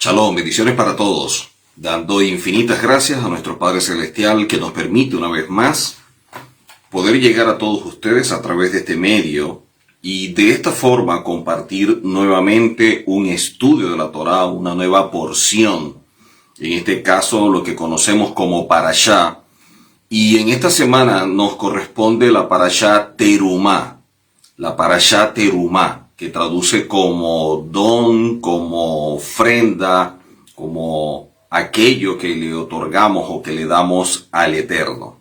Shalom, bendiciones para todos, dando infinitas gracias a nuestro Padre Celestial que nos permite una vez más poder llegar a todos ustedes a través de este medio y de esta forma compartir nuevamente un estudio de la Torá, una nueva porción, en este caso lo que conocemos como Parashá, y en esta semana nos corresponde la Parashá Terumá, que traduce como don, como ofrenda, como aquello que le otorgamos o que le damos al Eterno.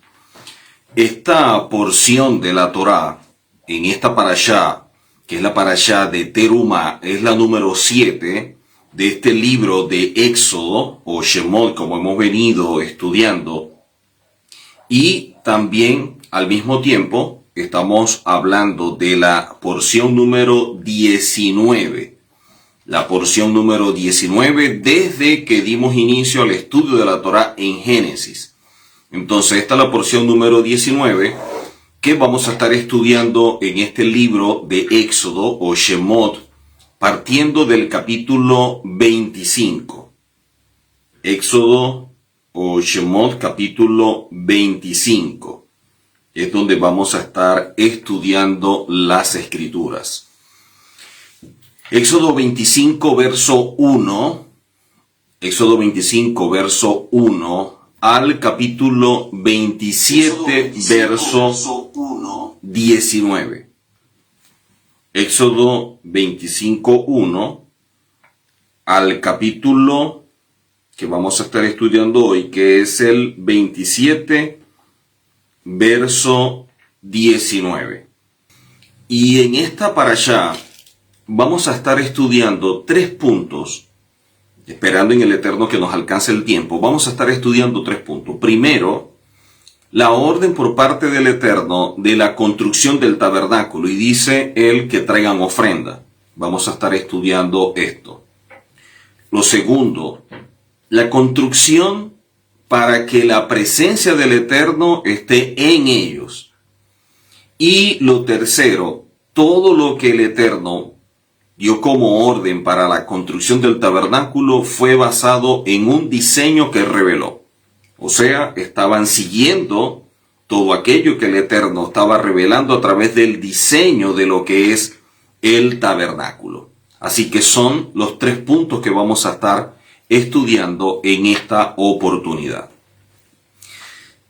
Esta porción de la Torá, en esta parashá, que es la parashá de Terumá, es la número 7 de este libro de Éxodo, o Shemot, como hemos venido estudiando. Y también, al mismo tiempo, estamos hablando de la porción número 19. La porción número 19 desde que dimos inicio al estudio de la Torá en Génesis. Entonces esta es la porción número 19 que vamos a estar estudiando en este libro de Éxodo o Shemot, partiendo del capítulo 25. Éxodo o Shemot capítulo 25. Es donde vamos a estar estudiando las Escrituras. Éxodo 25, verso 1. Éxodo 25, verso 1 al capítulo 27, verso 19. Éxodo 25, 1 al capítulo que vamos a estar estudiando hoy, que es el 27, verso 19. Y en esta parashá vamos a estar estudiando 3 puntos, esperando en el Eterno que nos alcance el tiempo. Vamos a estar estudiando 3 puntos. Primero, la orden por parte del Eterno de la construcción del tabernáculo, y dice él que traigan ofrenda. Vamos a estar estudiando esto. Lo segundo, la construcción para que la presencia del Eterno esté en ellos. Y lo tercero, todo lo que el Eterno dio como orden para la construcción del tabernáculo fue basado en un diseño que reveló. O sea, estaban siguiendo todo aquello que el Eterno estaba revelando a través del diseño de lo que es el tabernáculo. Así que son los 3 puntos que vamos a estar estudiando en esta oportunidad.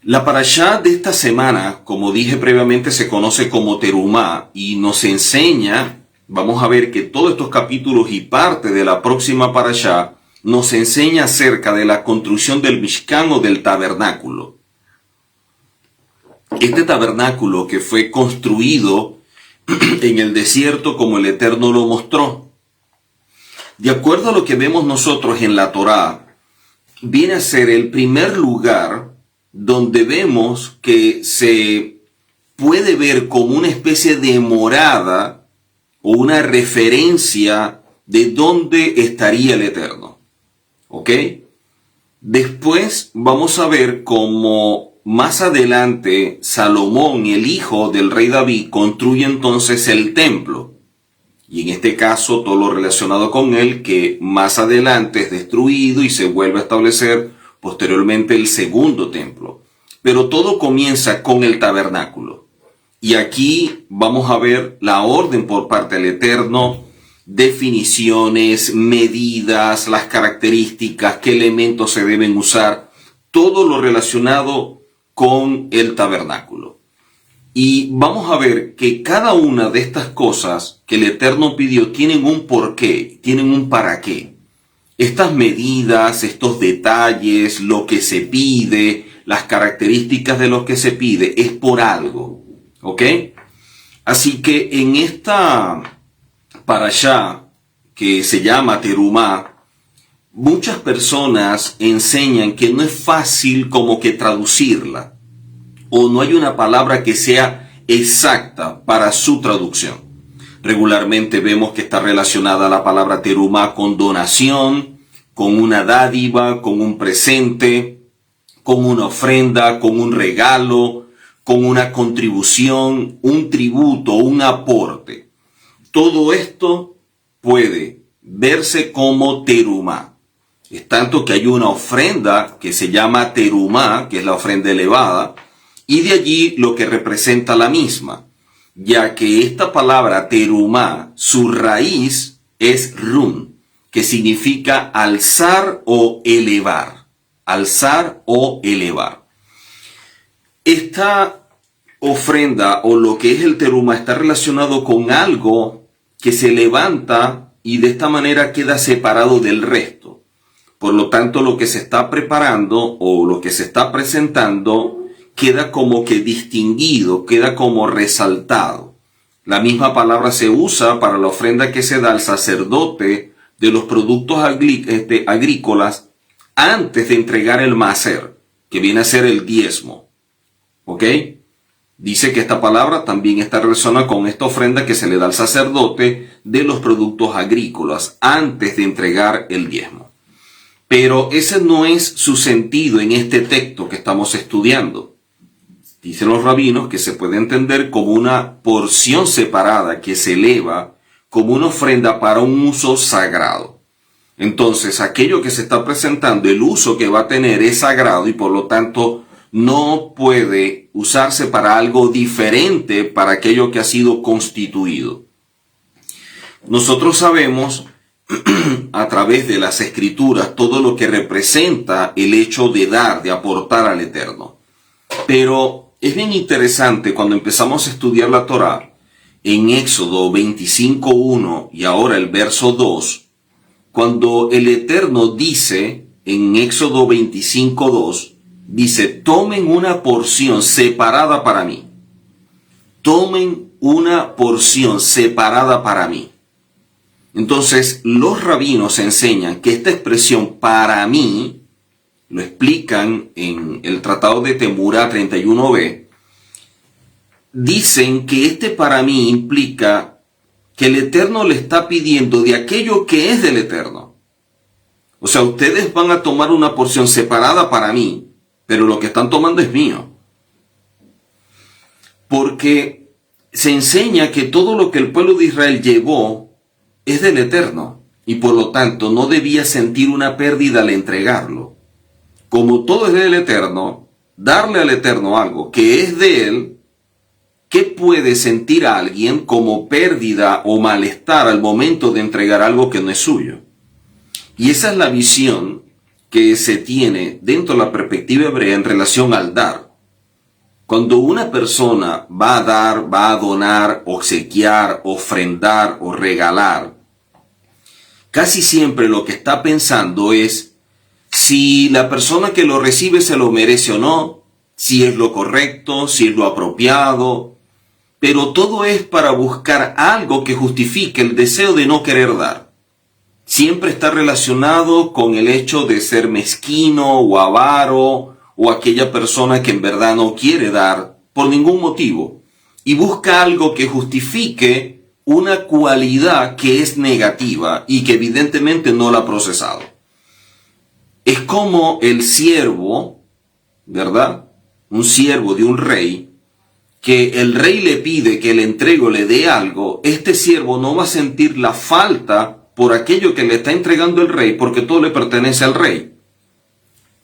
La parashá de esta semana, como dije previamente, se conoce como Terumá y nos enseña, vamos a ver que todos estos capítulos y parte de la próxima parashá nos enseña acerca de la construcción del Mishkan o del tabernáculo. Este tabernáculo que fue construido en el desierto como el Eterno lo mostró. De acuerdo a lo que vemos nosotros en la Torá, viene a ser el primer lugar donde vemos que se puede ver como una especie de morada o una referencia de dónde estaría el Eterno. ¿Ok? Después vamos a ver cómo más adelante Salomón, el hijo del rey David, construye entonces el templo. Y en este caso todo lo relacionado con él, que más adelante es destruido y se vuelve a establecer posteriormente el segundo templo. Pero todo comienza con el tabernáculo. Y aquí vamos a ver la orden por parte del Eterno, definiciones, medidas, las características, qué elementos se deben usar, todo lo relacionado con el tabernáculo. Y vamos a ver que cada una de estas cosas que el Eterno pidió tienen un porqué, tienen un para qué. Estas medidas, estos detalles, lo que se pide, las características de lo que se pide, es por algo. ¿Ok? Así que en esta parashá que se llama Terumá, muchas personas enseñan que no es fácil como que traducirla, o no hay una palabra que sea exacta para su traducción. Regularmente vemos que está relacionada la palabra terumá con donación, con una dádiva, con un presente, con una ofrenda, con un regalo, con una contribución, un tributo, un aporte. Todo esto puede verse como terumá. Es tanto que hay una ofrenda que se llama terumá, que es la ofrenda elevada, y de allí lo que representa la misma, ya que esta palabra terumá, su raíz es rum, que significa alzar o elevar. Alzar o elevar. Esta ofrenda o lo que es el terumá está relacionado con algo que se levanta y de esta manera queda separado del resto. Por lo tanto, lo que se está preparando o lo que se está presentando queda como que distinguido, queda como resaltado. La misma palabra se usa para la ofrenda que se da al sacerdote de los productos agrícolas antes de entregar el maaser, que viene a ser el diezmo. ¿Ok? Dice que esta palabra también está relacionada con esta ofrenda que se le da al sacerdote de los productos agrícolas antes de entregar el diezmo. Pero ese no es su sentido en este texto que estamos estudiando. Dicen los rabinos que se puede entender como una porción separada que se eleva como una ofrenda para un uso sagrado. Entonces, aquello que se está presentando, el uso que va a tener es sagrado y por lo tanto no puede usarse para algo diferente para aquello que ha sido constituido. Nosotros sabemos a través de las escrituras todo lo que representa el hecho de dar, de aportar al Eterno. Pero es bien interesante cuando empezamos a estudiar la Torá, en Éxodo 25:1 y ahora el verso 2, cuando el Eterno dice, en Éxodo 25:2, dice, tomen una porción separada para mí. Tomen una porción separada para mí. Entonces, los rabinos enseñan que esta expresión para mí, lo explican en el Tratado de Temurá 31b, dicen que este para mí implica que el Eterno le está pidiendo de aquello que es del Eterno. O sea, ustedes van a tomar una porción separada para mí, pero lo que están tomando es mío. Porque se enseña que todo lo que el pueblo de Israel llevó es del Eterno, y por lo tanto no debía sentir una pérdida al entregarlo. Como todo es del Eterno, darle al Eterno algo que es de Él, ¿qué puede sentir a alguien como pérdida o malestar al momento de entregar algo que no es suyo? Y esa es la visión que se tiene dentro de la perspectiva hebrea en relación al dar. Cuando una persona va a dar, va a donar, obsequiar, ofrendar o regalar, casi siempre lo que está pensando es si la persona que lo recibe se lo merece o no, si es lo correcto, si es lo apropiado, pero todo es para buscar algo que justifique el deseo de no querer dar. Siempre está relacionado con el hecho de ser mezquino o avaro o aquella persona que en verdad no quiere dar por ningún motivo y busca algo que justifique una cualidad que es negativa y que evidentemente no la ha procesado. Es como el siervo, ¿verdad? Un siervo de un rey, que el rey le pide que el entrego le dé algo, este siervo no va a sentir la falta por aquello que le está entregando el rey, porque todo le pertenece al rey.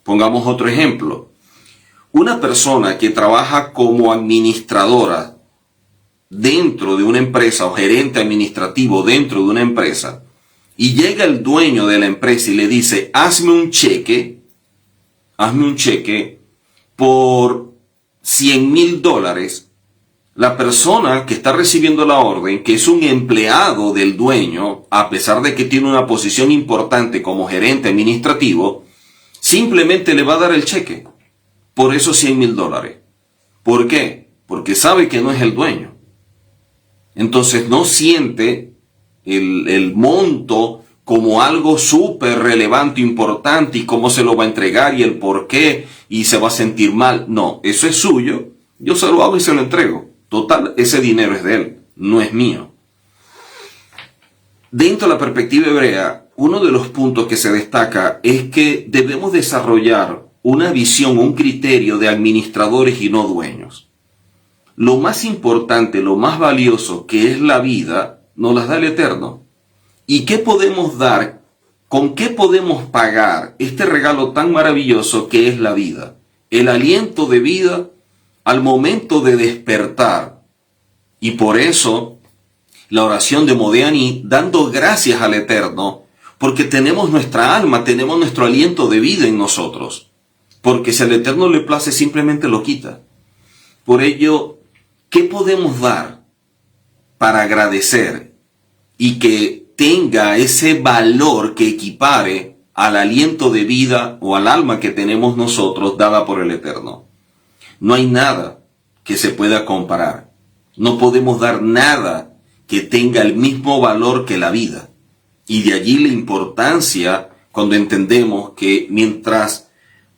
Pongamos otro ejemplo. Una persona que trabaja como administradora dentro de una empresa o gerente administrativo dentro de una empresa, y llega el dueño de la empresa y le dice, hazme un cheque por $100,000, la persona que está recibiendo la orden, que es un empleado del dueño, a pesar de que tiene una posición importante como gerente administrativo, simplemente le va a dar el cheque por esos $100,000. ¿Por qué? Porque sabe que no es el dueño. Entonces no siente el monto como algo súper relevante, importante, y cómo se lo va a entregar y el por qué, y se va a sentir mal. No, eso es suyo, yo se lo hago y se lo entrego. Total, ese dinero es de él, no es mío. Dentro de la perspectiva hebrea, uno de los puntos que se destaca es que debemos desarrollar una visión, un criterio de administradores y no dueños. Lo más importante, lo más valioso que es la vida, nos las da el Eterno. ¿Y qué podemos dar ¿Con qué podemos pagar este regalo tan maravilloso que es la vida? El aliento de vida al momento de despertar. Y por eso, la oración de Modiani, dando gracias al Eterno, porque tenemos nuestra alma, tenemos nuestro aliento de vida en nosotros. Porque si al Eterno le place, simplemente lo quita. Por ello, ¿qué podemos dar para agradecer y que tenga ese valor que equipare al aliento de vida o al alma que tenemos nosotros dada por el Eterno? No hay nada que se pueda comparar. No podemos dar nada que tenga el mismo valor que la vida. Y de allí la importancia cuando entendemos que mientras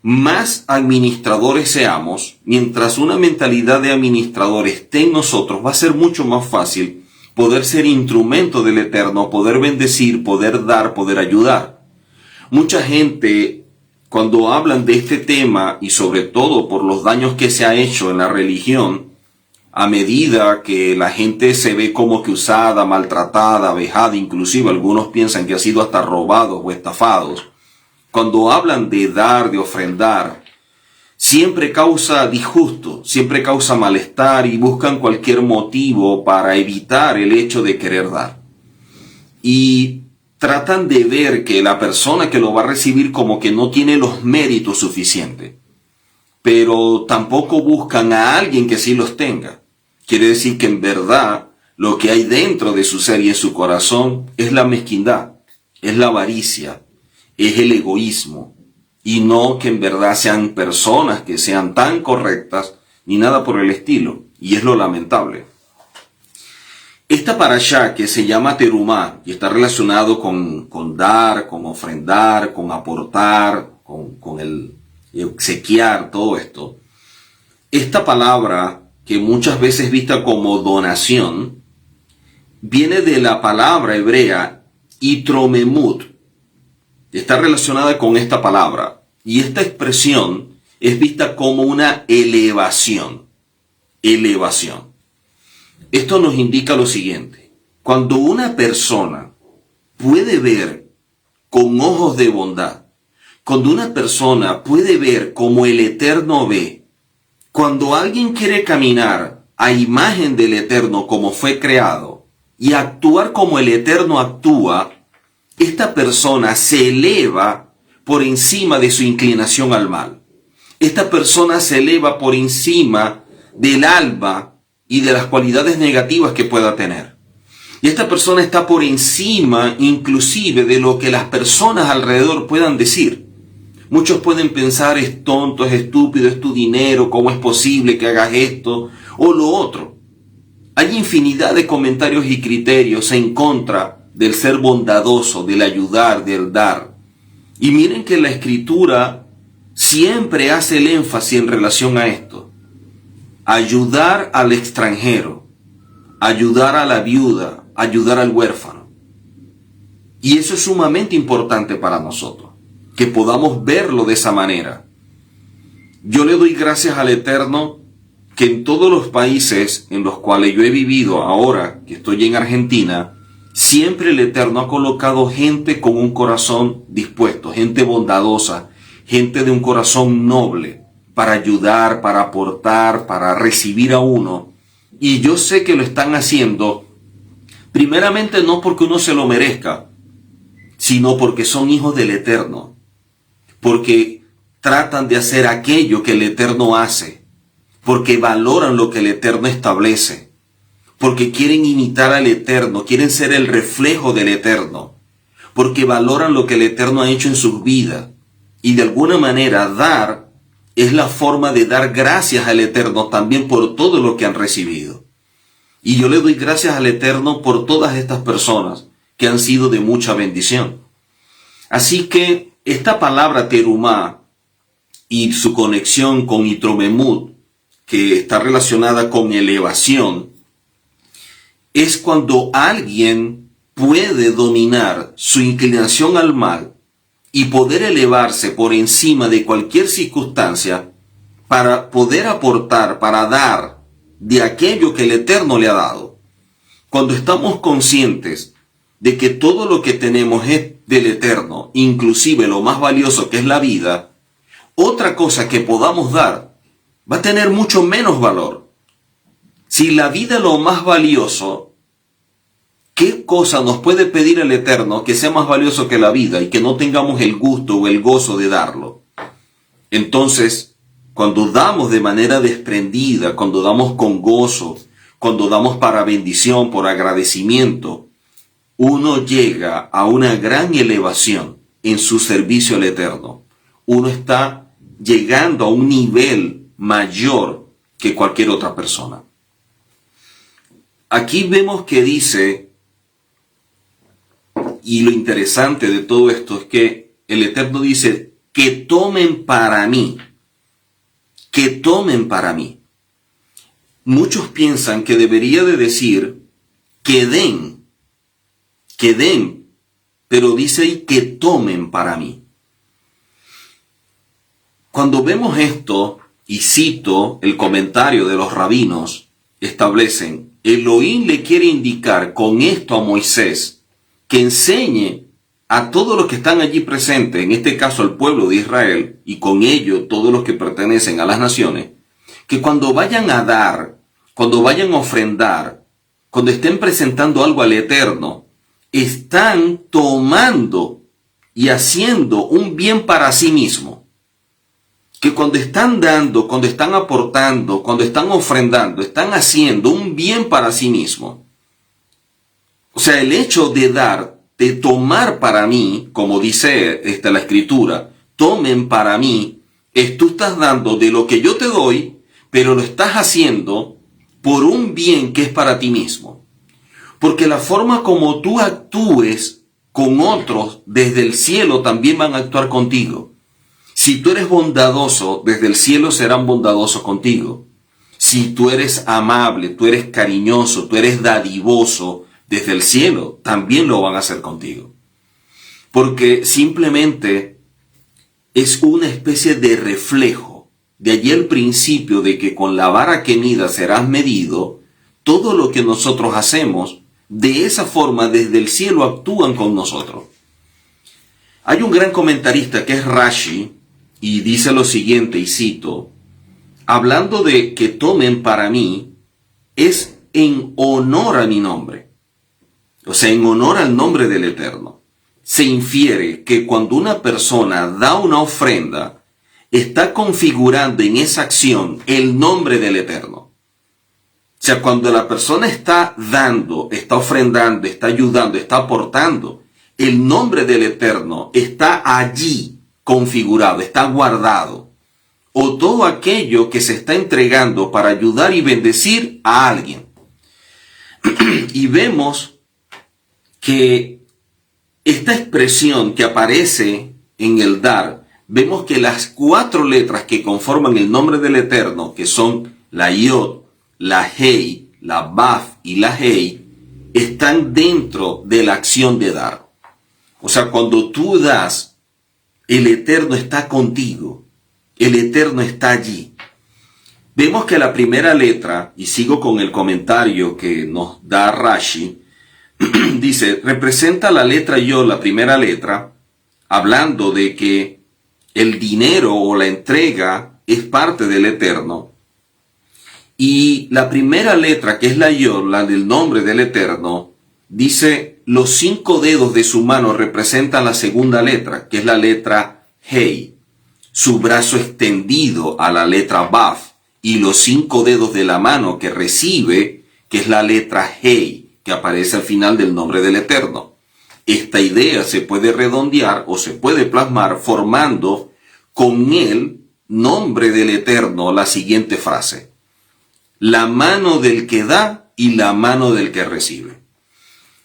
más administradores seamos, mientras una mentalidad de administrador esté en nosotros, va a ser mucho más fácil poder ser instrumento del Eterno, poder bendecir, poder dar, poder ayudar. Mucha gente, cuando hablan de este tema, y sobre todo por los daños que se ha hecho en la religión, a medida que la gente se ve como que usada, maltratada, vejada, inclusive algunos piensan que ha sido hasta robados o estafados, cuando hablan de dar, de ofrendar, siempre causa disgusto, siempre causa malestar y buscan cualquier motivo para evitar el hecho de querer dar. Y tratan de ver que la persona que lo va a recibir como que no tiene los méritos suficientes. Pero tampoco buscan a alguien que sí los tenga. Quiere decir que en verdad lo que hay dentro de su ser y en su corazón es la mezquindad, es la avaricia, es el egoísmo, y no que en verdad sean personas que sean tan correctas ni nada por el estilo, y es lo lamentable. Esta parashá que se llama Terumá y está relacionado con dar, con ofrendar, con aportar, con el obsequiar, todo esto. Esta palabra, que muchas veces es vista como donación, viene de la palabra hebrea itromemut. Está relacionada con esta palabra. Y esta expresión es vista como una elevación. Elevación. Esto nos indica lo siguiente. Cuando una persona puede ver con ojos de bondad, cuando una persona puede ver como el Eterno ve, cuando alguien quiere caminar a imagen del Eterno como fue creado y actuar como el Eterno actúa, esta persona se eleva por encima de su inclinación al mal. Esta persona se eleva por encima del alma y de las cualidades negativas que pueda tener. Y esta persona está por encima inclusive de lo que las personas alrededor puedan decir. Muchos pueden pensar, es tonto, es estúpido, es tu dinero, ¿cómo es posible que hagas esto o lo otro? Hay infinidad de comentarios y criterios en contra del ser bondadoso, del ayudar, del dar. Y miren que la Escritura siempre hace el énfasis en relación a esto. Ayudar al extranjero, ayudar a la viuda, ayudar al huérfano. Y eso es sumamente importante para nosotros, que podamos verlo de esa manera. Yo le doy gracias al Eterno que en todos los países en los cuales yo he vivido, ahora que estoy en Argentina, siempre el Eterno ha colocado gente con un corazón dispuesto, gente bondadosa, gente de un corazón noble, para ayudar, para aportar, para recibir a uno. Y yo sé que lo están haciendo, primeramente no porque uno se lo merezca, sino porque son hijos del Eterno, porque tratan de hacer aquello que el Eterno hace, porque valoran lo que el Eterno establece, porque quieren imitar al Eterno, quieren ser el reflejo del Eterno, porque valoran lo que el Eterno ha hecho en sus vidas. Y de alguna manera dar es la forma de dar gracias al Eterno también por todo lo que han recibido. Y yo le doy gracias al Eterno por todas estas personas que han sido de mucha bendición. Así que esta palabra terumá y su conexión con itromemut, que está relacionada con elevación, es cuando alguien puede dominar su inclinación al mal y poder elevarse por encima de cualquier circunstancia para poder aportar, para dar de aquello que el Eterno le ha dado. Cuando estamos conscientes de que todo lo que tenemos es del Eterno, inclusive lo más valioso que es la vida, otra cosa que podamos dar va a tener mucho menos valor. Si la vida es lo más valioso, ¿qué cosa nos puede pedir el Eterno que sea más valioso que la vida y que no tengamos el gusto o el gozo de darlo? Entonces, cuando damos de manera desprendida, cuando damos con gozo, cuando damos para bendición, por agradecimiento, uno llega a una gran elevación en su servicio al Eterno. Uno está llegando a un nivel mayor que cualquier otra persona. Aquí vemos que dice, y lo interesante de todo esto es que el Eterno dice, que tomen para mí, que tomen para mí. Muchos piensan que debería de decir, que den, pero dice ahí que tomen para mí. Cuando vemos esto, y cito el comentario de los rabinos, establecen, Elohim le quiere indicar con esto a Moisés, que enseñe a todos los que están allí presentes, en este caso al pueblo de Israel, y con ello todos los que pertenecen a las naciones, que cuando vayan a dar, cuando vayan a ofrendar, cuando estén presentando algo al Eterno, están tomando y haciendo un bien para sí mismo. Que cuando están dando, cuando están aportando, cuando están ofrendando, están haciendo un bien para sí mismo. O sea, el hecho de dar, de tomar para mí, como dice la Escritura, tomen para mí, tú estás dando de lo que yo te doy, pero lo estás haciendo por un bien que es para ti mismo. Porque la forma como tú actúes con otros desde el cielo también van a actuar contigo. Si tú eres bondadoso, desde el cielo serán bondadosos contigo. Si tú eres amable, tú eres cariñoso, tú eres dadivoso, desde el cielo también lo van a hacer contigo. Porque simplemente es una especie de reflejo. De allí el principio de que con la vara que midas serás medido. Todo lo que nosotros hacemos, de esa forma desde el cielo actúan con nosotros. Hay un gran comentarista que es Rashi, y dice lo siguiente, y cito, hablando de que tomen para mí, es en honor a mi nombre. O sea, en honor al nombre del Eterno. Se infiere que cuando una persona da una ofrenda, está configurando en esa acción el nombre del Eterno. O sea, cuando la persona está dando, está ofrendando, está ayudando, está aportando, el nombre del Eterno está allí configurado, está guardado. O todo aquello que se está entregando para ayudar y bendecir a alguien. Y vemos que esta expresión que aparece en el dar, vemos que las 4 letras que conforman el nombre del Eterno, que son la Yod, la Hei, la Baf y la Hei, están dentro de la acción de dar. O sea, cuando tú das, el Eterno está contigo. El Eterno está allí. Vemos que la primera letra, y sigo con el comentario que nos da Rashi, dice, representa la letra Yod, la primera letra, hablando de que el dinero o la entrega es parte del Eterno. Y la primera letra, que es la Yod, la del nombre del Eterno, dice, los 5 dedos de su mano representan la segunda letra, que es la letra Hei. Su brazo extendido a la letra Baf, y los 5 dedos de la mano que recibe, que es la letra Hei, que aparece al final del nombre del Eterno. Esta idea se puede redondear o se puede plasmar formando con el nombre del Eterno la siguiente frase. La mano del que da y la mano del que recibe.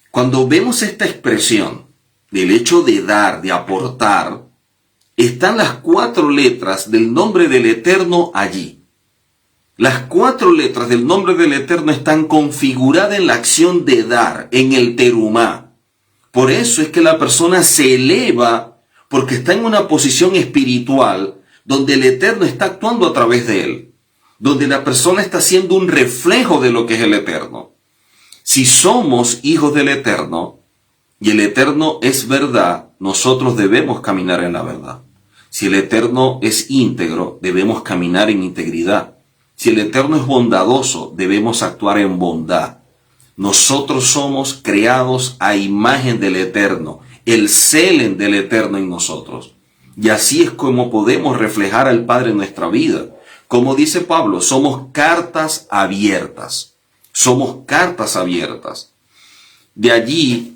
Cuando vemos esta expresión del hecho de dar, de aportar, están las 4 letras del nombre del Eterno allí. Las 4 letras del nombre del Eterno están configuradas en la acción de dar, en el terumá. Por eso es que la persona se eleva, porque está en una posición espiritual donde el Eterno está actuando a través de él, donde la persona está siendo un reflejo de lo que es el Eterno. Si somos hijos del Eterno, y el Eterno es verdad, nosotros debemos caminar en la verdad. Si el Eterno es íntegro, debemos caminar en integridad. Si el Eterno es bondadoso, debemos actuar en bondad. Nosotros somos creados a imagen del Eterno, el selen del Eterno en nosotros. Y así es como podemos reflejar al Padre en nuestra vida. Como dice Pablo, somos cartas abiertas. Somos cartas abiertas. De allí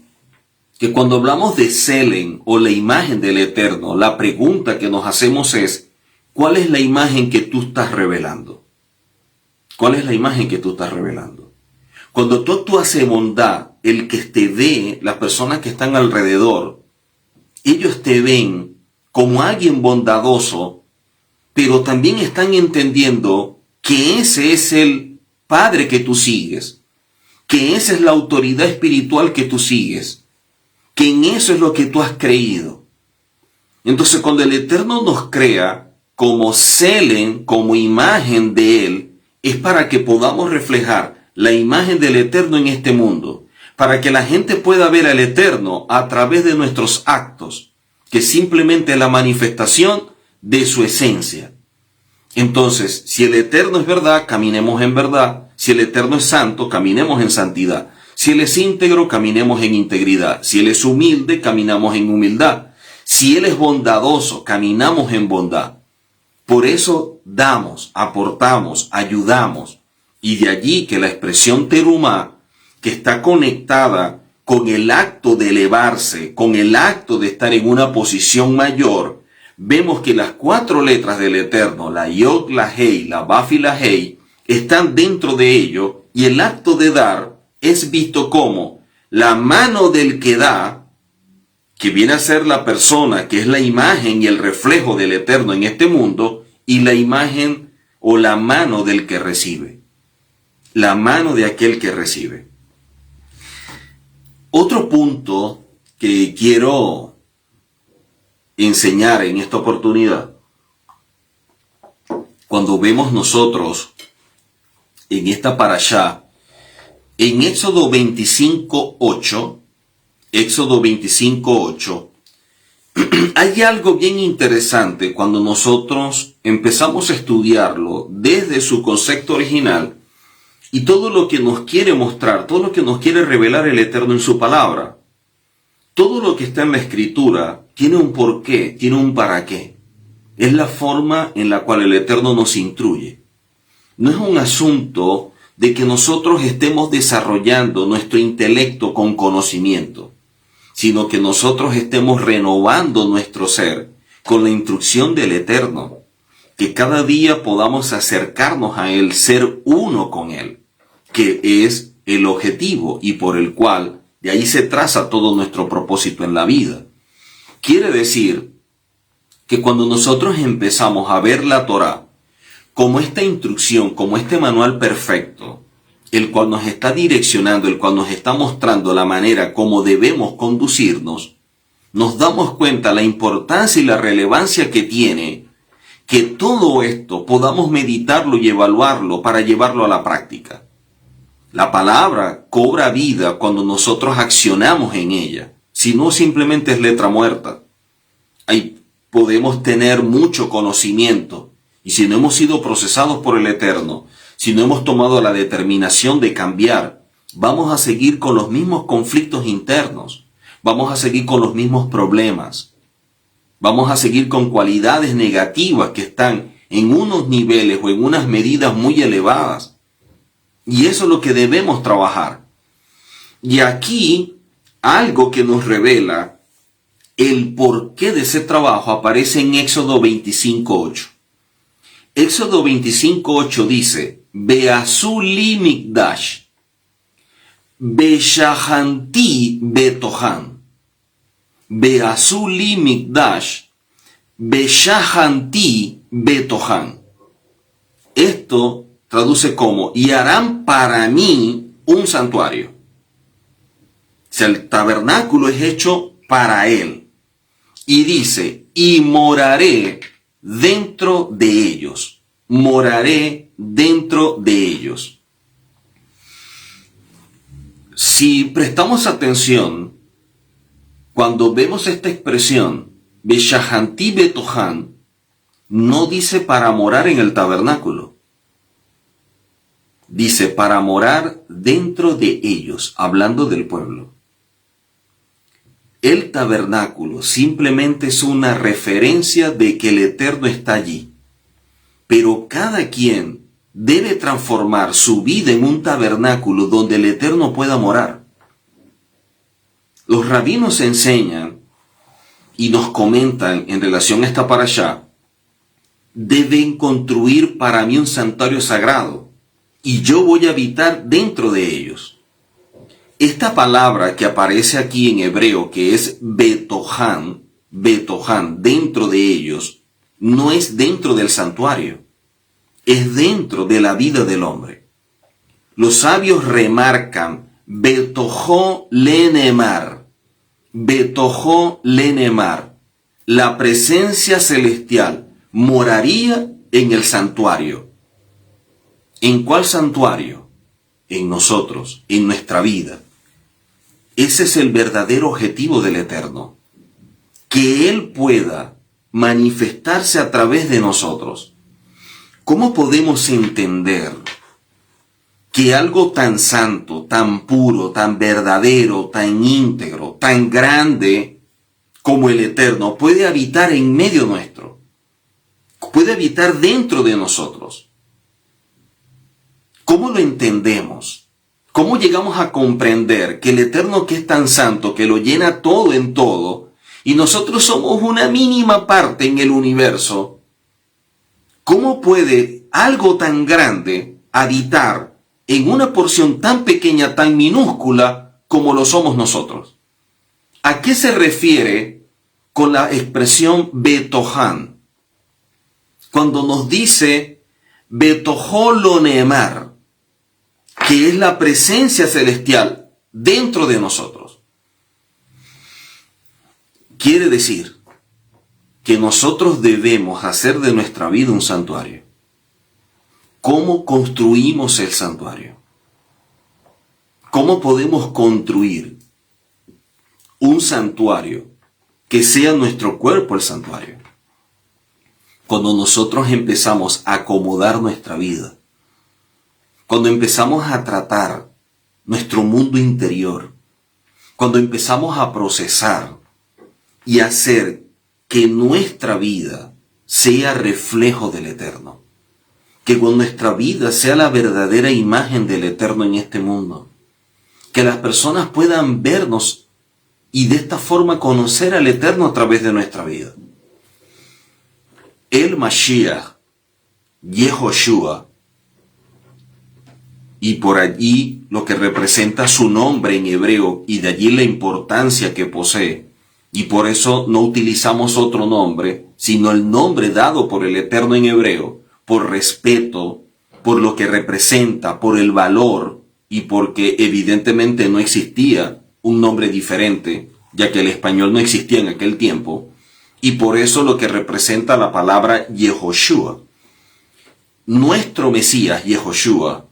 que cuando hablamos de selen o la imagen del Eterno, la pregunta que nos hacemos es, ¿cuál es la imagen que tú estás revelando? ¿Cuál es la imagen que tú estás revelando? Cuando tú actúas en bondad, el que te ve, las personas que están alrededor, ellos te ven como alguien bondadoso, pero también están entendiendo que ese es el Padre que tú sigues, que esa es la autoridad espiritual que tú sigues, que en eso es lo que tú has creído. Entonces, cuando el Eterno nos crea como selen, como imagen de Él, es para que podamos reflejar la imagen del Eterno en este mundo, para que la gente pueda ver al Eterno a través de nuestros actos, que simplemente es la manifestación de su esencia. Entonces, si el Eterno es verdad, caminemos en verdad. Si el Eterno es santo, caminemos en santidad. Si Él es íntegro, caminemos en integridad. Si Él es humilde, caminamos en humildad. Si Él es bondadoso, caminamos en bondad. Por eso damos, aportamos, ayudamos. Y de allí que la expresión terumá, que está conectada con el acto de elevarse, con el acto de estar en una posición mayor, vemos que las 4 letras del Eterno, la Yod, la Hei, la Baf y la Hei, están dentro de ello, y el acto de dar es visto como la mano del que da, que viene a ser la persona que es la imagen y el reflejo del Eterno en este mundo, y la imagen o la mano del que recibe. La mano de aquel que recibe. Otro punto que quiero enseñar en esta oportunidad, cuando vemos nosotros en esta parashá, en Éxodo 25:8, hay algo bien interesante cuando nosotros empezamos a estudiarlo desde su concepto original y todo lo que nos quiere mostrar, todo lo que nos quiere revelar el Eterno en su palabra. Todo lo que está en la Escritura tiene un porqué, tiene un para qué. Es la forma en la cual el Eterno nos instruye. No es un asunto de que nosotros estemos desarrollando nuestro intelecto con conocimiento, sino que nosotros estemos renovando nuestro ser con la instrucción del Eterno, que cada día podamos acercarnos a Él, ser uno con Él, que es el objetivo y por el cual de ahí se traza todo nuestro propósito en la vida. Quiere decir que cuando nosotros empezamos a ver la Torá como esta instrucción, como este manual perfecto, el cual nos está direccionando, el cual nos está mostrando la manera como debemos conducirnos, nos damos cuenta la importancia y la relevancia que tiene que todo esto podamos meditarlo y evaluarlo para llevarlo a la práctica. La palabra cobra vida cuando nosotros accionamos en ella, si no simplemente es letra muerta. Ahí podemos tener mucho conocimiento y si no hemos sido procesados por el Eterno, si no hemos tomado la determinación de cambiar, vamos a seguir con los mismos conflictos internos, vamos a seguir con los mismos problemas, vamos a seguir con cualidades negativas que están en unos niveles o en unas medidas muy elevadas. Y eso es lo que debemos trabajar. Y aquí algo que nos revela el porqué de ese trabajo aparece en Éxodo 25:8. Éxodo 25:8 dice, Be'asu li mikdash, Be'shahanti betohan. Be'asu li mikdash, Be'shahanti betohan. Esto traduce como, y harán para mí un santuario. O sea, el tabernáculo es hecho para Él. Y dice, y moraré dentro de ellos. Moraré dentro de ellos. Si prestamos atención, Cuando vemos esta expresión, Beshahanti Betohan, no dice para morar en el tabernáculo. Dice para morar dentro de ellos, hablando del pueblo. El tabernáculo simplemente es una referencia de que el Eterno está allí. Pero cada quien debe transformar su vida en un tabernáculo donde el Eterno pueda morar. Los rabinos enseñan y nos comentan en relación a esta parashá, deben construir para mí un santuario sagrado y yo voy a habitar dentro de ellos. Esta palabra que aparece aquí en hebreo, que es Betohan, dentro de ellos, no es dentro del santuario, es dentro de la vida del hombre. Los sabios remarcan Betojo Lenemar, la presencia celestial moraría en el santuario. ¿En cuál santuario? En nosotros, en nuestra vida. Ese es el verdadero objetivo del Eterno. Que Él pueda manifestarse a través de nosotros. ¿Cómo podemos entender que algo tan santo, tan puro, tan verdadero, tan íntegro, tan grande como el Eterno puede habitar en medio nuestro? Puede habitar dentro de nosotros. ¿Cómo lo entendemos? ¿Cómo llegamos a comprender que el Eterno, que es tan santo, que lo llena todo en todo, y nosotros somos una mínima parte en el universo? ¿Cómo puede algo tan grande habitar en una porción tan pequeña, tan minúscula como lo somos nosotros? ¿A qué se refiere con la expresión Betohan? Cuando nos dice Betojo lo Neemar, que es la presencia celestial dentro de nosotros. Quiere decir que nosotros debemos hacer de nuestra vida un santuario. ¿Cómo construimos el santuario? ¿Cómo podemos construir un santuario que sea nuestro cuerpo el santuario? Cuando nosotros empezamos a acomodar nuestra vida, cuando empezamos a tratar nuestro mundo interior, cuando empezamos a procesar y hacer que nuestra vida sea reflejo del Eterno, que con nuestra vida sea la verdadera imagen del Eterno en este mundo, que las personas puedan vernos y de esta forma conocer al Eterno a través de nuestra vida. El Mashiach, Yehoshua, y por allí lo que representa su nombre en hebreo y de allí la importancia que posee, y por eso no utilizamos otro nombre, sino el nombre dado por el Eterno en hebreo, por respeto, por lo que representa, por el valor, y porque evidentemente no existía un nombre diferente, ya que el español no existía en aquel tiempo, y por eso lo que representa la palabra Yehoshua. Nuestro Mesías, Yehoshua,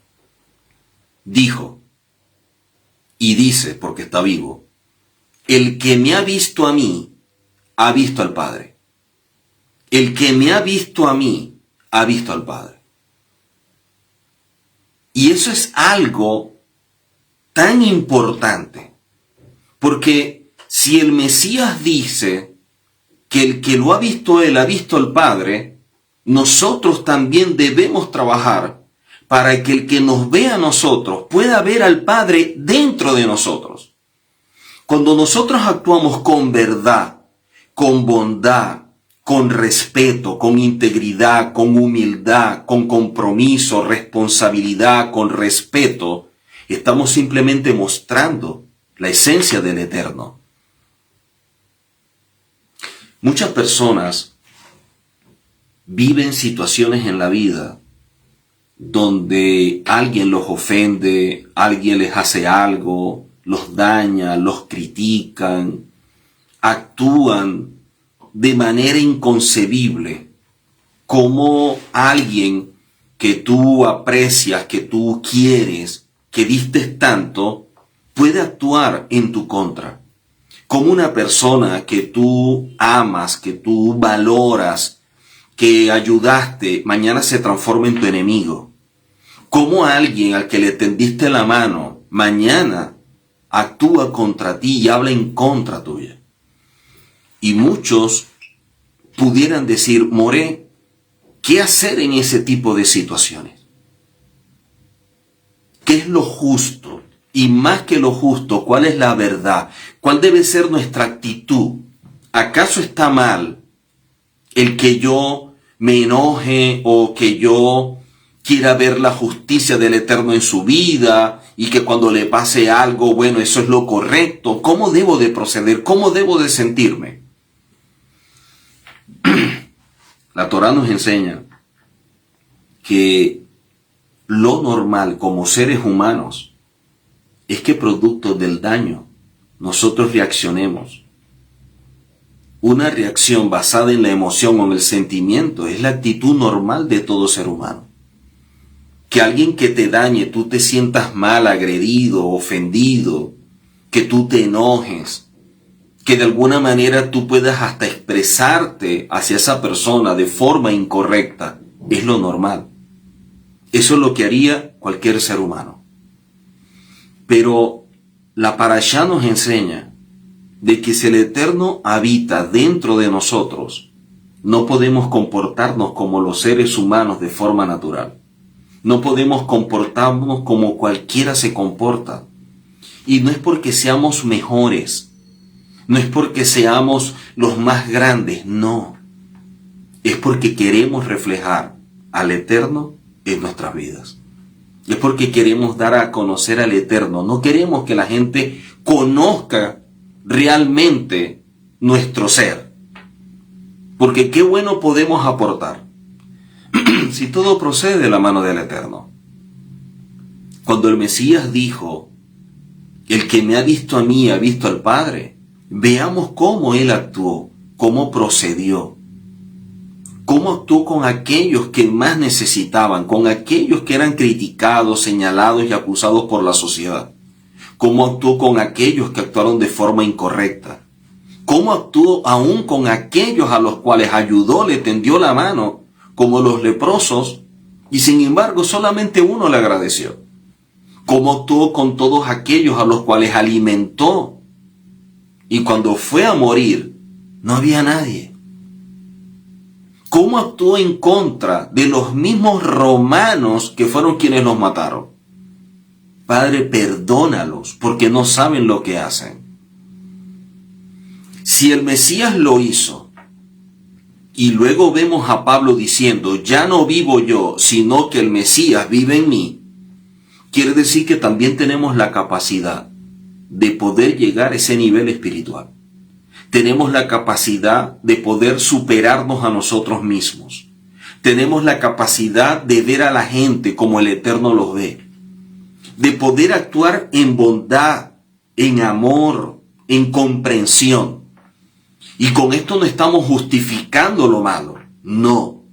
dijo, y dice, porque está vivo, el que me ha visto a mí, ha visto al Padre. El que me ha visto a mí, ha visto al Padre. Y eso es algo tan importante, porque si el Mesías dice que el que lo ha visto él, ha visto al Padre, nosotros también debemos trabajar para que el que nos vea a nosotros pueda ver al Padre dentro de nosotros. Cuando nosotros actuamos con verdad, con bondad, con respeto, con integridad, con humildad, con compromiso, responsabilidad, con respeto, estamos simplemente mostrando la esencia del Eterno. Muchas personas viven situaciones en la vida donde alguien los ofende, alguien les hace algo, los daña, los critican, actúan de manera inconcebible, como alguien que tú aprecias, que tú quieres, que vistes tanto, puede actuar en tu contra. Cómo una persona que tú amas, que tú valoras, que ayudaste, mañana se transforma en tu enemigo. Cómo alguien al que le tendiste la mano, mañana actúa contra ti y habla en contra tuya. Y muchos pudieran decir, Moré, ¿qué hacer en ese tipo de situaciones? ¿Qué es lo justo? Y más que lo justo, ¿cuál es la verdad? ¿Cuál debe ser nuestra actitud? ¿Acaso está mal el que yo me enoje o que yo quiera ver la justicia del Eterno en su vida y que cuando le pase algo, bueno, eso es lo correcto? ¿Cómo debo de proceder? ¿Cómo debo de sentirme? La Torá nos enseña que lo normal como seres humanos es que producto del daño nosotros reaccionemos. Una reacción basada en la emoción o en el sentimiento es la actitud normal de todo ser humano. Que alguien que te dañe, tú te sientas mal, agredido, ofendido, que tú te enojes, que de alguna manera tú puedas hasta expresarte hacia esa persona de forma incorrecta, es lo normal. Eso es lo que haría cualquier ser humano. Pero la Parashá nos enseña de que si el Eterno habita dentro de nosotros, no podemos comportarnos como los seres humanos de forma natural. No podemos comportarnos como cualquiera se comporta. Y no es porque seamos mejores, no es porque seamos los más grandes, no. Es porque queremos reflejar al Eterno en nuestras vidas. Es porque queremos dar a conocer al Eterno. No queremos que la gente conozca realmente nuestro ser. Porque qué bueno podemos aportar si todo procede de la mano del Eterno. Cuando el Mesías dijo, el que me ha visto a mí ha visto al Padre, veamos cómo Él actuó, cómo procedió. Cómo actuó con aquellos que más necesitaban, con aquellos que eran criticados, señalados y acusados por la sociedad. Cómo actuó con aquellos que actuaron de forma incorrecta. Cómo actuó aún con aquellos a los cuales ayudó, le tendió la mano, como los leprosos, y sin embargo solamente uno le agradeció. Cómo actuó con todos aquellos a los cuales alimentó, y cuando fue a morir, no había nadie. ¿Cómo actuó en contra de los mismos romanos que fueron quienes los mataron? Padre, perdónalos porque no saben lo que hacen. Si el Mesías lo hizo, y luego vemos a Pablo diciendo, ya no vivo yo, sino que el Mesías vive en mí, quiere decir que también tenemos la capacidad de poder llegar a ese nivel espiritual. Tenemos la capacidad de poder superarnos a nosotros mismos. Tenemos la capacidad de ver a la gente como el Eterno los ve. De poder actuar en bondad, en amor, en comprensión. Y con esto no estamos justificando lo malo. No.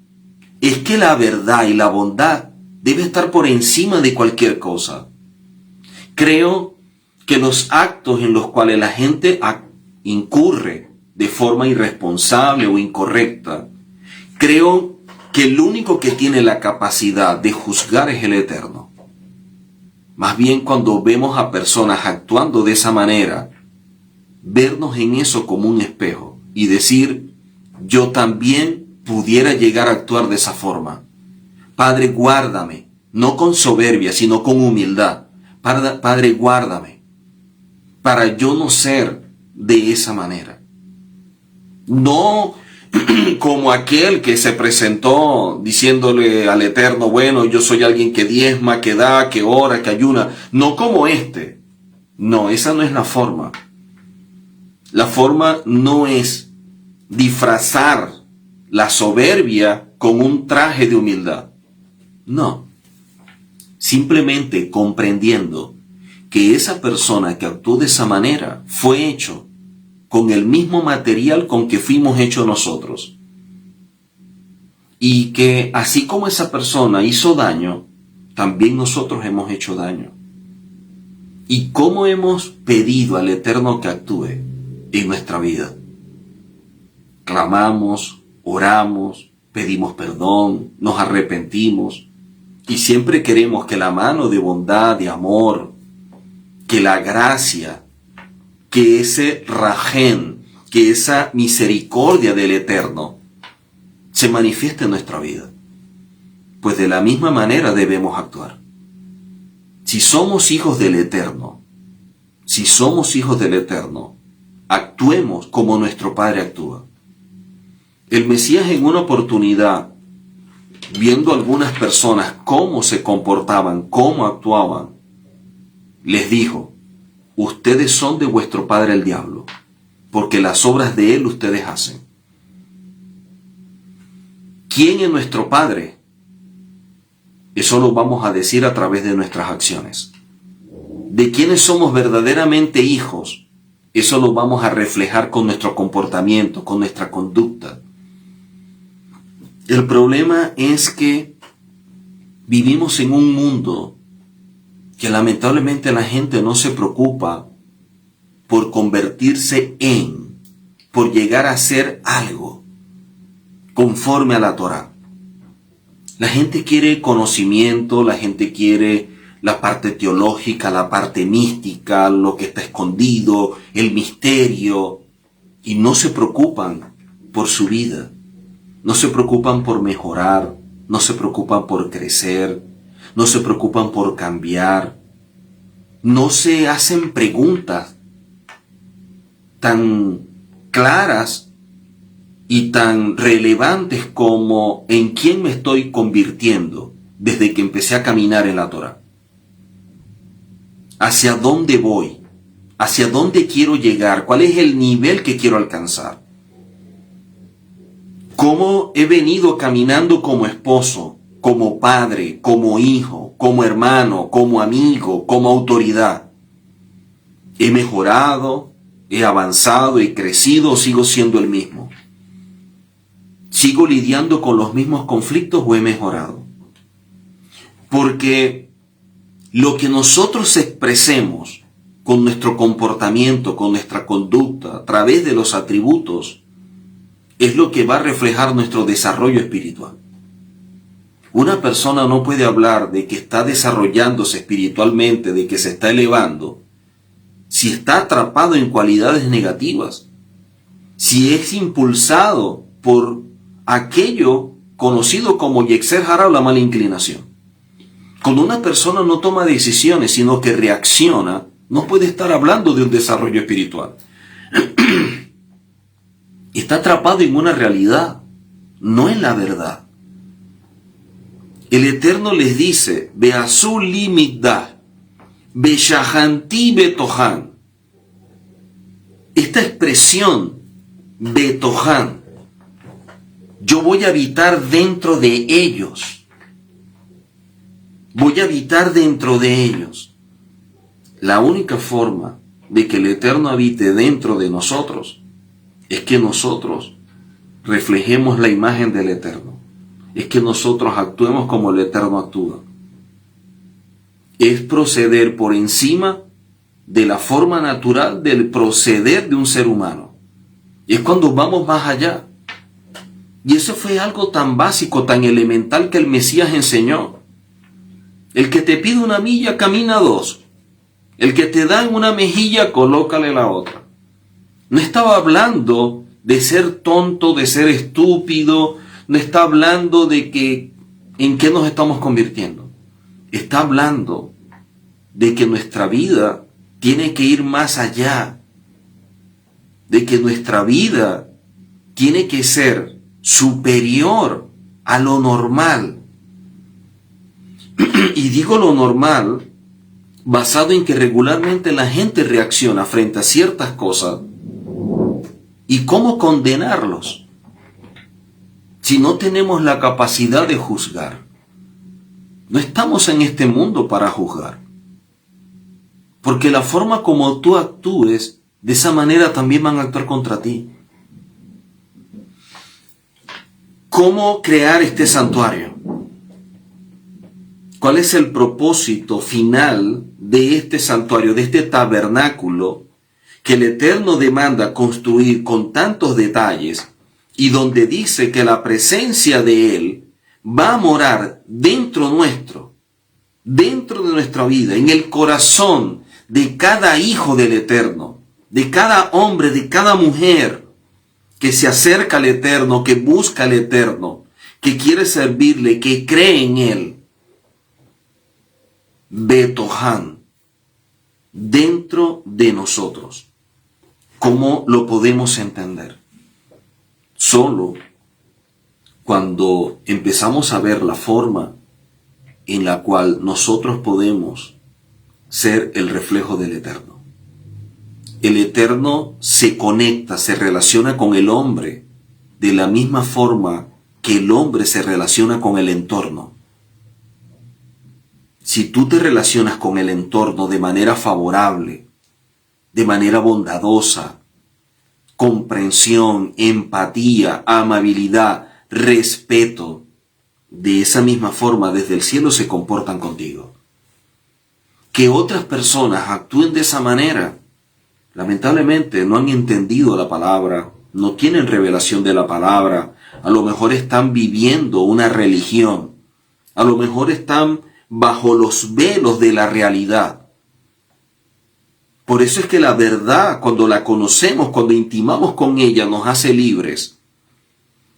Es que la verdad y la bondad debe estar por encima de cualquier cosa. Creo que los actos en los cuales la gente incurre de forma irresponsable o incorrecta, creo que el único que tiene la capacidad de juzgar es el Eterno. Más bien cuando vemos a personas actuando de esa manera, vernos en eso como un espejo y decir, yo también pudiera llegar a actuar de esa forma. Padre, guárdame, no con soberbia, sino con humildad. Padre, guárdame, para yo no ser de esa manera. No como aquel que se presentó diciéndole al Eterno, bueno, yo soy alguien que diezma, que da, que ora, que ayuna. No como este. No, esa no es la forma. La forma no es disfrazar la soberbia con un traje de humildad. No. Simplemente comprendiendo que esa persona que actuó de esa manera fue hecho con el mismo material con que fuimos hechos nosotros. Y que así como esa persona hizo daño, también nosotros hemos hecho daño. Y cómo hemos pedido al Eterno que actúe, en nuestra vida. Clamamos, oramos, pedimos perdón, nos arrepentimos y siempre queremos que la mano de bondad, de amor, que la gracia, que ese rajén, que esa misericordia del Eterno se manifieste en nuestra vida. Pues de la misma manera debemos actuar. Si somos hijos del Eterno, actuemos como nuestro Padre actúa. El Mesías en una oportunidad, viendo a algunas personas cómo se comportaban, cómo actuaban, les dijo: ustedes son de vuestro padre el diablo, porque las obras de él ustedes hacen. ¿Quién es nuestro Padre? Eso lo vamos a decir a través de nuestras acciones. ¿De quiénes somos verdaderamente hijos? Eso lo vamos a reflejar con nuestro comportamiento, con nuestra conducta. El problema es que vivimos en un mundo que lamentablemente la gente no se preocupa por convertirse en, por llegar a ser algo conforme a la Torá. La gente quiere conocimiento, la gente quiere la parte teológica, la parte mística, lo que está escondido, el misterio, y no se preocupan por su vida, no se preocupan por mejorar, no se preocupan por crecer, no se preocupan por cambiar, no se hacen preguntas tan claras y tan relevantes como ¿en quién me estoy convirtiendo desde que empecé a caminar en la Torá? ¿Hacia dónde voy? ¿Hacia dónde quiero llegar? ¿Cuál es el nivel que quiero alcanzar? ¿Cómo he venido caminando como esposo, como padre, como hijo, como hermano, como amigo, como autoridad? ¿He mejorado? ¿He avanzado? ¿He crecido o sigo siendo el mismo? ¿Sigo lidiando con los mismos conflictos o he mejorado? Porque lo que nosotros expresemos con nuestro comportamiento, con nuestra conducta, a través de los atributos, es lo que va a reflejar nuestro desarrollo espiritual. Una persona no puede hablar de que está desarrollándose espiritualmente, de que se está elevando, si está atrapado en cualidades negativas, si es impulsado por aquello conocido como Yetzer Hara, la mala inclinación. Cuando una persona no toma decisiones, sino que reacciona, no puede estar hablando de un desarrollo espiritual. Está atrapado en una realidad, no en la verdad. El Eterno les dice: Beazú li mikdash, beshahanti betohan. Esta expresión, betohan, yo voy a habitar dentro de ellos. Voy a habitar dentro de ellos. La única forma de que el Eterno habite dentro de nosotros es que nosotros reflejemos la imagen del Eterno. Es que nosotros actuemos como el Eterno actúa. Es proceder por encima de la forma natural del proceder de un ser humano. Es cuando vamos más allá. Y eso fue algo tan básico, tan elemental que el Mesías enseñó. El que te pide una milla, camina 2. El que te da en una mejilla, colócale la otra. No estaba hablando de ser tonto, de ser estúpido. No está hablando de que en qué nos estamos convirtiendo. Está hablando de que nuestra vida tiene que ir más allá. De que nuestra vida tiene que ser superior a lo normal. Y digo lo normal basado en que regularmente la gente reacciona frente a ciertas cosas. ¿Y cómo condenarlos si no tenemos la capacidad de juzgar? No estamos en este mundo para juzgar. Porque la forma como tú actúes, de esa manera también van a actuar contra ti. ¿Cómo crear este santuario? ¿Cuál es el propósito final de este santuario, de este tabernáculo que el Eterno demanda construir con tantos detalles y donde dice que la presencia de Él va a morar dentro nuestro, dentro de nuestra vida, en el corazón de cada hijo del Eterno, de cada hombre, de cada mujer que se acerca al Eterno, que busca al Eterno, que quiere servirle, que cree en Él. Betohan, dentro de nosotros. ¿Cómo lo podemos entender? Solo cuando empezamos a ver la forma en la cual nosotros podemos ser el reflejo del Eterno. El Eterno se conecta, se relaciona con el hombre de la misma forma que el hombre se relaciona con el entorno. Si tú te relacionas con el entorno de manera favorable, de manera bondadosa, comprensión, empatía, amabilidad, respeto, de esa misma forma desde el cielo se comportan contigo. Que otras personas actúen de esa manera, lamentablemente no han entendido la palabra, no tienen revelación de la palabra, a lo mejor están viviendo una religión, a lo mejor están bajo los velos de la realidad. Por eso es que la verdad, cuando la conocemos, cuando intimamos con ella, nos hace libres.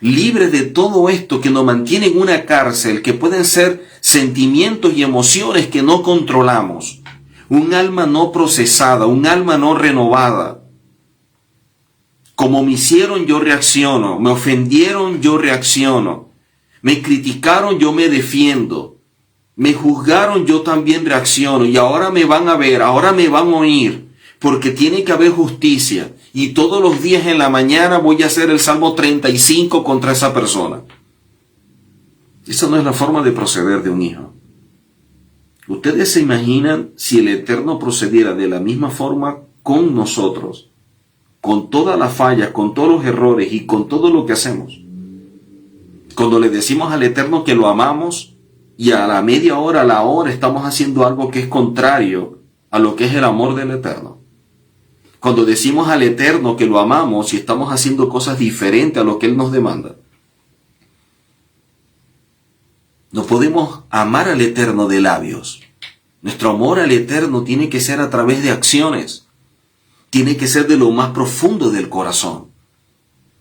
Libres de todo esto que nos mantiene en una cárcel, que pueden ser sentimientos y emociones que no controlamos. Un alma no procesada, un alma no renovada. Como me hicieron, yo reacciono. Me ofendieron, yo reacciono. Me criticaron, yo me defiendo. Me juzgaron, yo también reacciono. Y ahora me van a ver, ahora me van a oír. Porque tiene que haber justicia. Y todos los días en la mañana voy a hacer el Salmo 35 contra esa persona. Esa no es la forma de proceder de un hijo. ¿Ustedes se imaginan si el Eterno procediera de la misma forma con nosotros? Con todas las fallas, con todos los errores y con todo lo que hacemos. Cuando le decimos al Eterno que lo amamos y a la media hora, a la hora, estamos haciendo algo que es contrario a lo que es el amor del Eterno. Cuando decimos al Eterno que lo amamos y estamos haciendo cosas diferentes a lo que Él nos demanda. No podemos amar al Eterno de labios. Nuestro amor al Eterno tiene que ser a través de acciones. Tiene que ser de lo más profundo del corazón.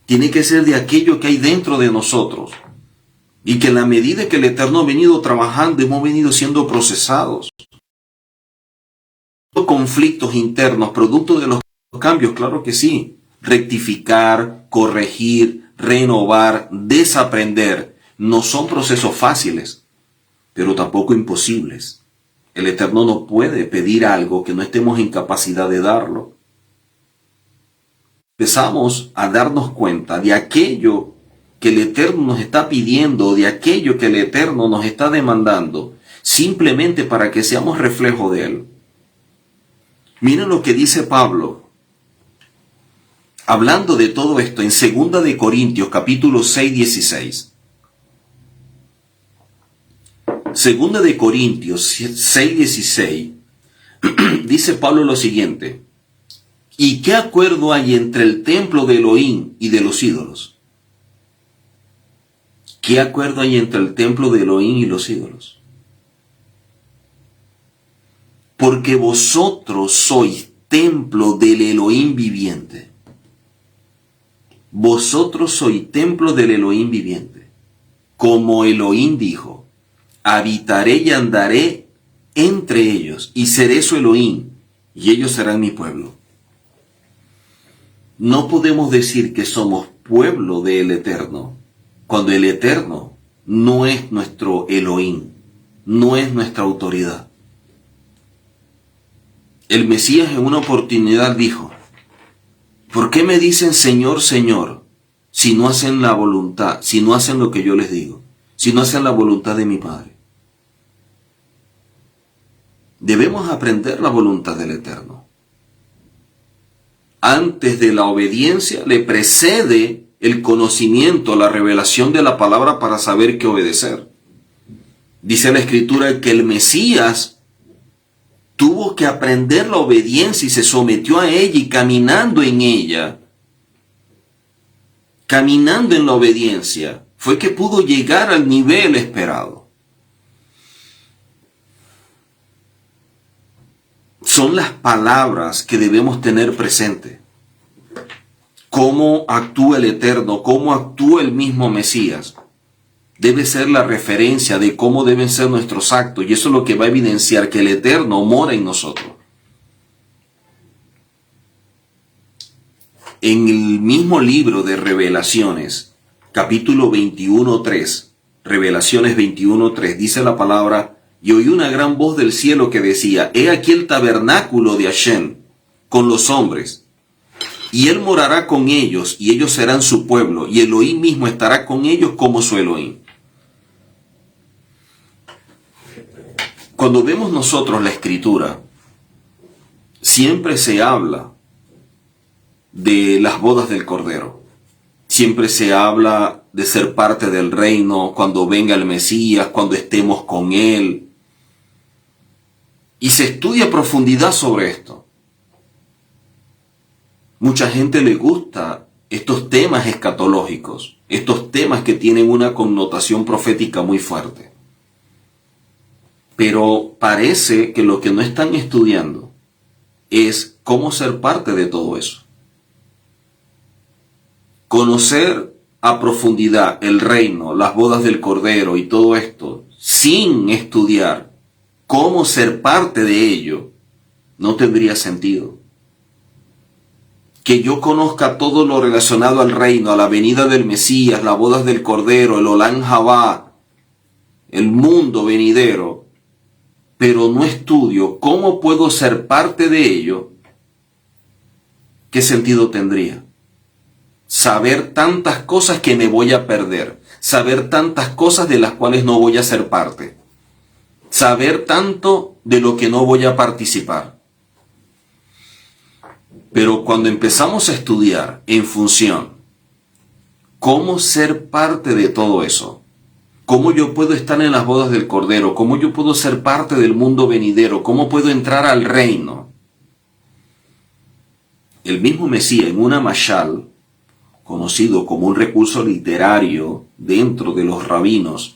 Tiene que ser de aquello que hay dentro de nosotros. Y que en la medida que el Eterno ha venido trabajando, hemos venido siendo procesados. Conflictos internos, producto de los cambios, claro que sí. Rectificar, corregir, renovar, desaprender. No son procesos fáciles, pero tampoco imposibles. El Eterno no puede pedir algo que no estemos en capacidad de darlo. Empezamos a darnos cuenta de aquello que el Eterno nos está pidiendo, de aquello que el Eterno nos está demandando, simplemente para que seamos reflejo de Él. Miren lo que dice Pablo, hablando de todo esto en 2 de Corintios, capítulo 6, 16. 2 de Corintios 6, 16, dice Pablo lo siguiente: ¿y qué acuerdo hay entre el templo de Elohim y de los ídolos? ¿Qué acuerdo hay entre el templo de Elohim y los ídolos? Porque vosotros sois templo del Elohim viviente. Vosotros sois templo del Elohim viviente. Como Elohim dijo: habitaré y andaré entre ellos, y seré su Elohim, y ellos serán mi pueblo. No podemos decir que somos pueblo del Eterno, cuando el Eterno no es nuestro Elohim, no es nuestra autoridad. El Mesías en una oportunidad dijo: ¿por qué me dicen Señor, Señor, si no hacen la voluntad, si no hacen lo que yo les digo, si no hacen la voluntad de mi Padre? Debemos aprender la voluntad del Eterno. Antes de la obediencia le precede el conocimiento, la revelación de la palabra para saber qué obedecer. Dice la Escritura que el Mesías tuvo que aprender la obediencia y se sometió a ella, y caminando en ella, caminando en la obediencia, fue que pudo llegar al nivel esperado. Son las palabras que debemos tener presente. Cómo actúa el Eterno, cómo actúa el mismo Mesías, debe ser la referencia de cómo deben ser nuestros actos, y eso es lo que va a evidenciar que el Eterno mora en nosotros. En el mismo libro de Revelaciones, capítulo 21:3, Revelaciones 21:3, dice la palabra: y oí una gran voz del cielo que decía: he aquí el tabernáculo de Hashem con los hombres, y él morará con ellos, y ellos serán su pueblo, y Elohim mismo estará con ellos como su Elohim. Cuando vemos nosotros la Escritura, siempre se habla de las bodas del Cordero. Siempre se habla de ser parte del reino, cuando venga el Mesías, cuando estemos con Él. Y se estudia a profundidad sobre esto. Mucha gente le gusta estos temas escatológicos, estos temas que tienen una connotación profética muy fuerte. Pero parece que lo que no están estudiando es cómo ser parte de todo eso. Conocer a profundidad el reino, las bodas del Cordero y todo esto, sin estudiar cómo ser parte de ello, no tendría sentido. Que yo conozca todo lo relacionado al reino, a la venida del Mesías, las bodas del Cordero, el Olam Jabá, el mundo venidero, pero no estudio cómo puedo ser parte de ello, ¿qué sentido tendría? Saber tantas cosas que me voy a perder, saber tantas cosas de las cuales no voy a ser parte, saber tanto de lo que no voy a participar. Pero cuando empezamos a estudiar en función cómo ser parte de todo eso, cómo yo puedo estar en las bodas del Cordero, cómo yo puedo ser parte del mundo venidero, cómo puedo entrar al reino. El mismo Mesías, en una mashal, conocido como un recurso literario dentro de los rabinos,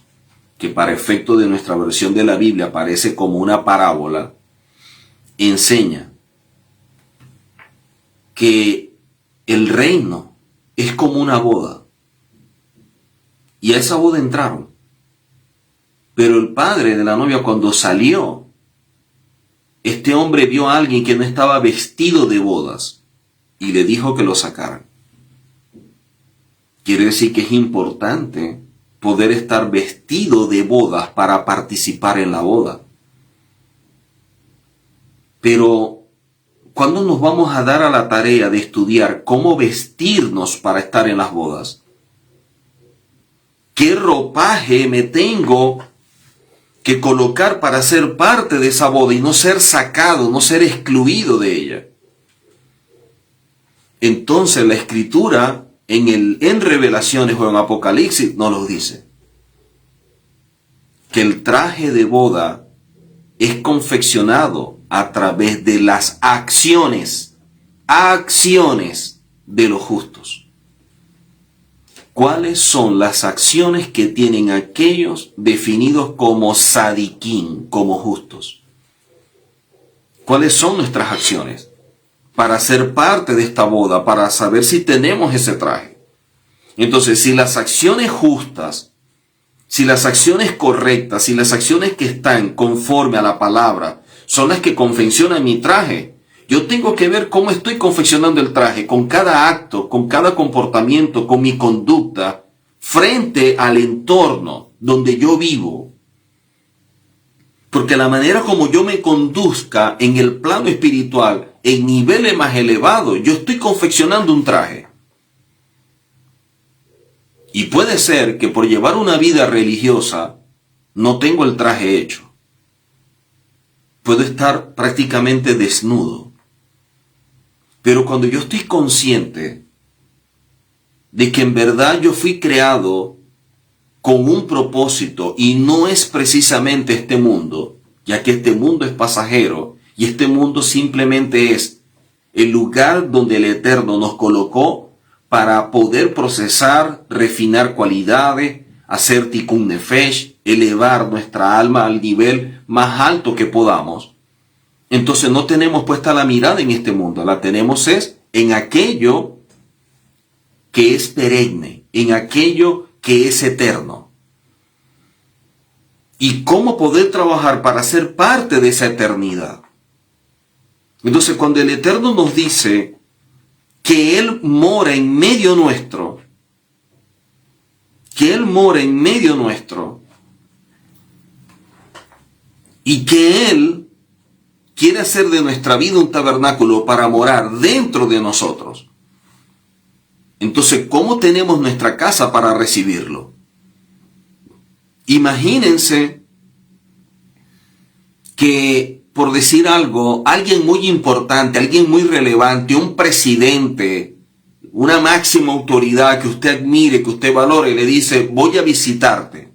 que para efecto de nuestra versión de la Biblia aparece como una parábola, enseña que el reino es como una boda, y a esa boda entraron. Pero el padre de la novia, cuando salió, este hombre vio a alguien que no estaba vestido de bodas y le dijo que lo sacaran. Quiere decir que es importante poder estar vestido de bodas para participar en la boda. Pero, ¿cuándo nos vamos a dar a la tarea de estudiar cómo vestirnos para estar en las bodas? ¿Qué ropaje me tengo que colocar para ser parte de esa boda y no ser sacado, no ser excluido de ella? Entonces la Escritura en Revelaciones o en Apocalipsis nos lo dice. Que el traje de boda es confeccionado a través de las acciones de los justos. ¿Cuáles son las acciones que tienen aquellos definidos como sadiquín, como justos? ¿Cuáles son nuestras acciones para ser parte de esta boda, para saber si tenemos ese traje? Entonces, si las acciones justas, si las acciones correctas, si las acciones que están conforme a la palabra son las que confeccionan mi traje, yo tengo que ver cómo estoy confeccionando el traje, con cada acto, con cada comportamiento, con mi conducta, frente al entorno donde yo vivo. Porque la manera como yo me conduzca en el plano espiritual, en niveles más elevados, yo estoy confeccionando un traje. Y puede ser que por llevar una vida religiosa no tengo el traje hecho. Puedo estar prácticamente desnudo. Pero cuando yo estoy consciente de que en verdad yo fui creado con un propósito y no es precisamente este mundo, ya que este mundo es pasajero Y este mundo simplemente es el lugar donde el Eterno nos colocó para poder procesar, refinar cualidades, hacer tikkun nefesh, elevar nuestra alma al nivel más alto que podamos. Entonces no tenemos puesta la mirada en este mundo, la tenemos es en aquello que es perenne, en aquello que es eterno. Y cómo poder trabajar para ser parte de esa eternidad. Entonces cuando el Eterno nos dice que Él mora en medio nuestro, y que Él quiere hacer de nuestra vida un tabernáculo para morar dentro de nosotros. Entonces, ¿cómo tenemos nuestra casa para recibirlo? Imagínense que, por decir algo, alguien muy importante, alguien muy relevante, un presidente, una máxima autoridad que usted admire, que usted valore, le dice, voy a visitarte.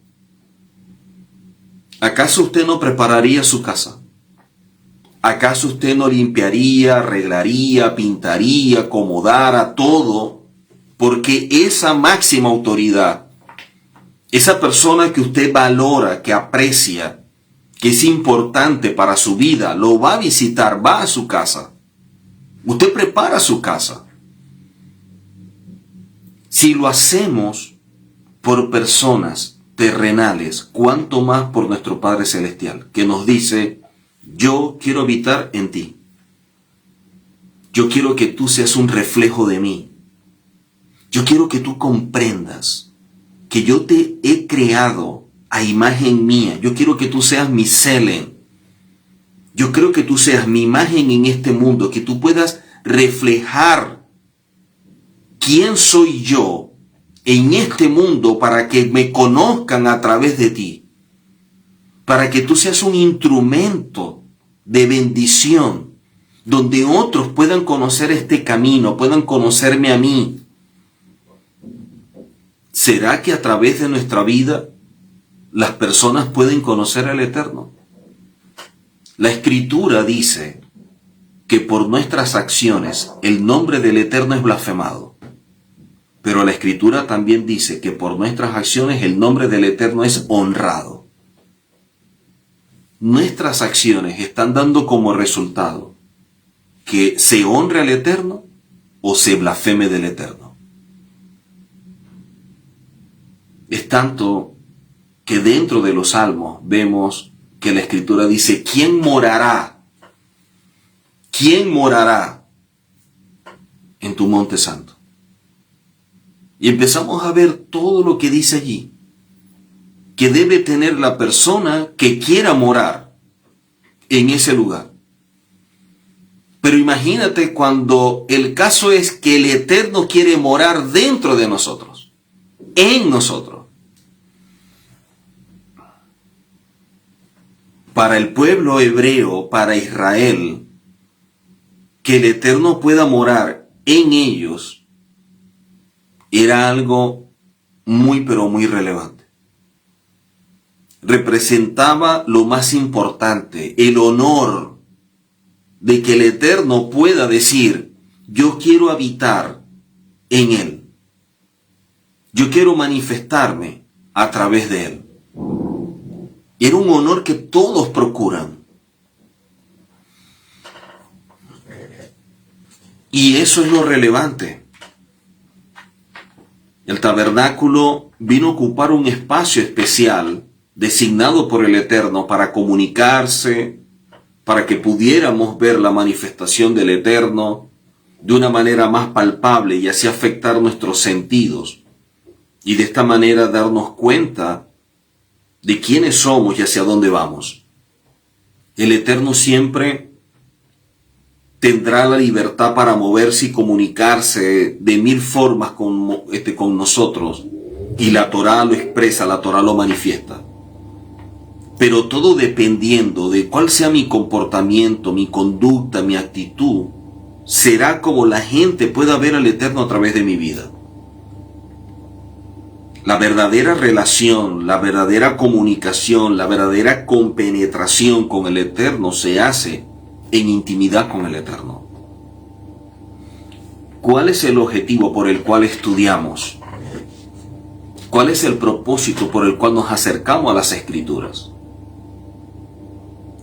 ¿Acaso usted no prepararía su casa? ¿Acaso usted no limpiaría, arreglaría, pintaría, acomodara todo? Porque esa máxima autoridad, esa persona que usted valora, que aprecia, que es importante para su vida, lo va a visitar, va a su casa. Usted prepara su casa. Si lo hacemos por personas terrenales, cuánto más por nuestro Padre Celestial, que nos dice, yo quiero habitar en ti. Yo quiero que tú seas un reflejo de mí. Yo quiero que tú comprendas que yo te he creado a imagen mía. Yo quiero que tú seas mi Selen. Yo creo que tú seas mi imagen en este mundo, que tú puedas reflejar quién soy yo en este mundo para que me conozcan a través de ti. Para que tú seas un instrumento de bendición, donde otros puedan conocer este camino, puedan conocerme a mí. ¿Será que a través de nuestra vida las personas pueden conocer al Eterno? La Escritura dice que por nuestras acciones el nombre del Eterno es blasfemado. Pero la Escritura también dice que por nuestras acciones el nombre del Eterno es honrado. Nuestras acciones están dando como resultado que se honre al Eterno o se blasfeme del Eterno. Es tanto que dentro de los Salmos vemos que la Escritura dice, ¿quién morará? ¿Quién morará en tu monte santo? Y empezamos a ver todo lo que dice allí, que debe tener la persona que quiera morar en ese lugar. Pero imagínate cuando el caso es que el Eterno quiere morar dentro de nosotros, en nosotros. Para el pueblo hebreo, para Israel, que el Eterno pueda morar en ellos, era algo muy pero muy relevante. Representaba lo más importante, el honor de que el Eterno pueda decir, yo quiero habitar en Él. Yo quiero manifestarme a través de Él. Era un honor que todos procuran. Y eso es lo relevante. El tabernáculo vino a ocupar un espacio especial designado por el Eterno para comunicarse, para que pudiéramos ver la manifestación del Eterno de una manera más palpable y así afectar nuestros sentidos. Y de esta manera darnos cuenta de quiénes somos y hacia dónde vamos. El Eterno siempre tendrá la libertad para moverse y comunicarse de mil formas con nosotros. Y la Torá lo expresa, la Torá lo manifiesta. Pero todo dependiendo de cuál sea mi comportamiento, mi conducta, mi actitud, será como la gente pueda ver al Eterno a través de mi vida. La verdadera relación, la verdadera comunicación, la verdadera compenetración con el Eterno se hace en intimidad con el Eterno. ¿Cuál es el objetivo por el cual estudiamos? ¿Cuál es el propósito por el cual nos acercamos a las Escrituras?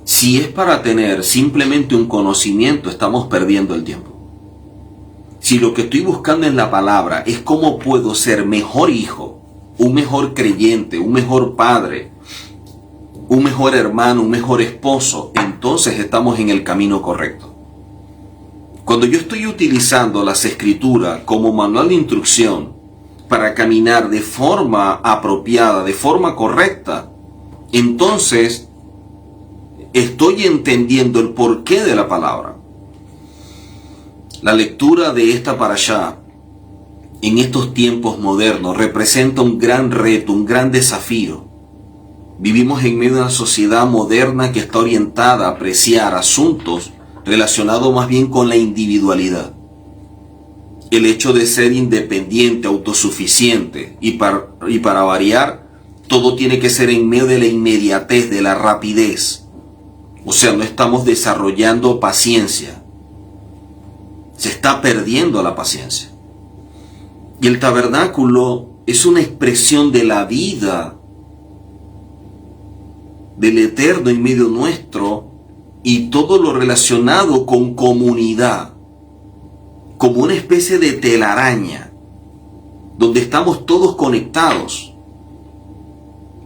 Si es para tener simplemente un conocimiento, estamos perdiendo el tiempo. Si lo que estoy buscando en la palabra es cómo puedo ser mejor hijo, un mejor creyente, un mejor padre, un mejor hermano, un mejor esposo, entonces estamos en el camino correcto. Cuando yo estoy utilizando las Escrituras como manual de instrucción para caminar de forma apropiada, de forma correcta, entonces estoy entendiendo el porqué de la palabra. La lectura de esta parashá en estos tiempos modernos representa un gran reto, un gran desafío. Vivimos en medio de una sociedad moderna que está orientada a apreciar asuntos relacionados más bien con la individualidad. El hecho de ser independiente, autosuficiente y para variar, todo tiene que ser en medio de la inmediatez, de la rapidez. O sea, no estamos desarrollando paciencia. Se está perdiendo la paciencia. Y el tabernáculo es una expresión de la vida del Eterno en medio nuestro y todo lo relacionado con comunidad, como una especie de telaraña, donde estamos todos conectados.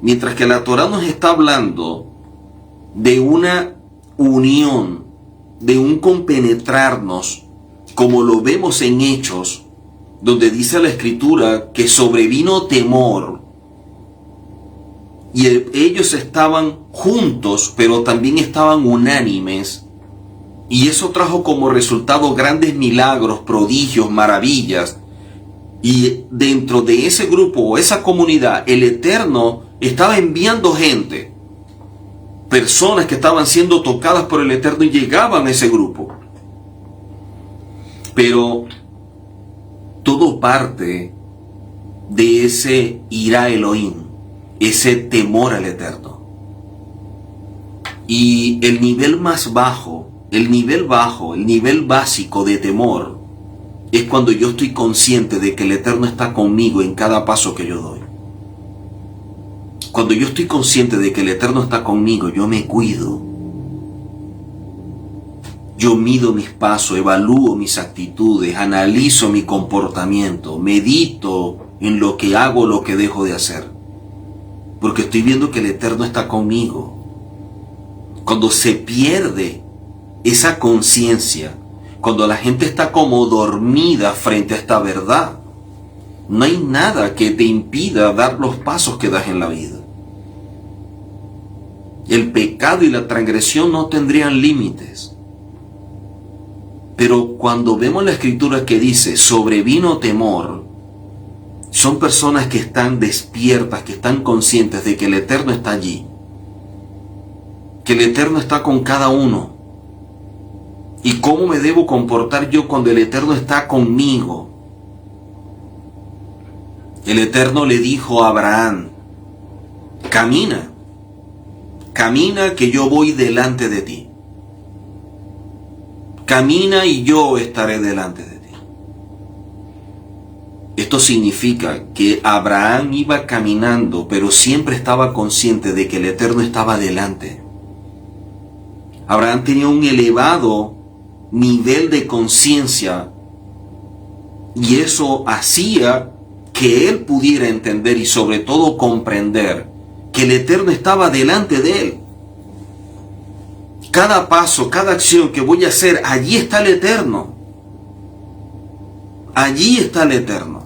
Mientras que la Torá nos está hablando de una unión, de un compenetrarnos, como lo vemos en Hechos, donde dice la Escritura que sobrevino temor, y ellos estaban juntos, pero también estaban unánimes, y eso trajo como resultado grandes milagros, prodigios, maravillas. Y dentro de ese grupo o esa comunidad, el Eterno estaba enviando gente, personas que estaban siendo tocadas por el Eterno y llegaban a ese grupo. Pero todo parte de ese irá Elohim, ese temor al Eterno. Y el nivel más bajo, el nivel básico de temor, es cuando yo estoy consciente de que el Eterno está conmigo en cada paso que yo doy. Cuando yo estoy consciente de que el Eterno está conmigo, yo me cuido. Yo mido mis pasos, evalúo mis actitudes, analizo mi comportamiento, medito en lo que hago, lo que dejo de hacer. Porque estoy viendo que el Eterno está conmigo. Cuando se pierde esa conciencia, cuando la gente está como dormida frente a esta verdad, no hay nada que te impida dar los pasos que das en la vida. El pecado y la transgresión no tendrían límites. Pero cuando vemos la Escritura que dice, sobrevino temor, son personas que están despiertas, que están conscientes de que el Eterno está allí, que el Eterno está con cada uno. ¿Y cómo me debo comportar yo cuando el Eterno está conmigo? El Eterno le dijo a Abraham, camina, camina que yo voy delante de ti. Camina y yo estaré delante de ti. Esto significa que Abraham iba caminando, pero siempre estaba consciente de que el Eterno estaba delante. Abraham tenía un elevado nivel de conciencia y eso hacía que él pudiera entender y sobre todo comprender que el Eterno estaba delante de él. Cada paso, cada acción que voy a hacer, allí está el Eterno. Allí está el Eterno.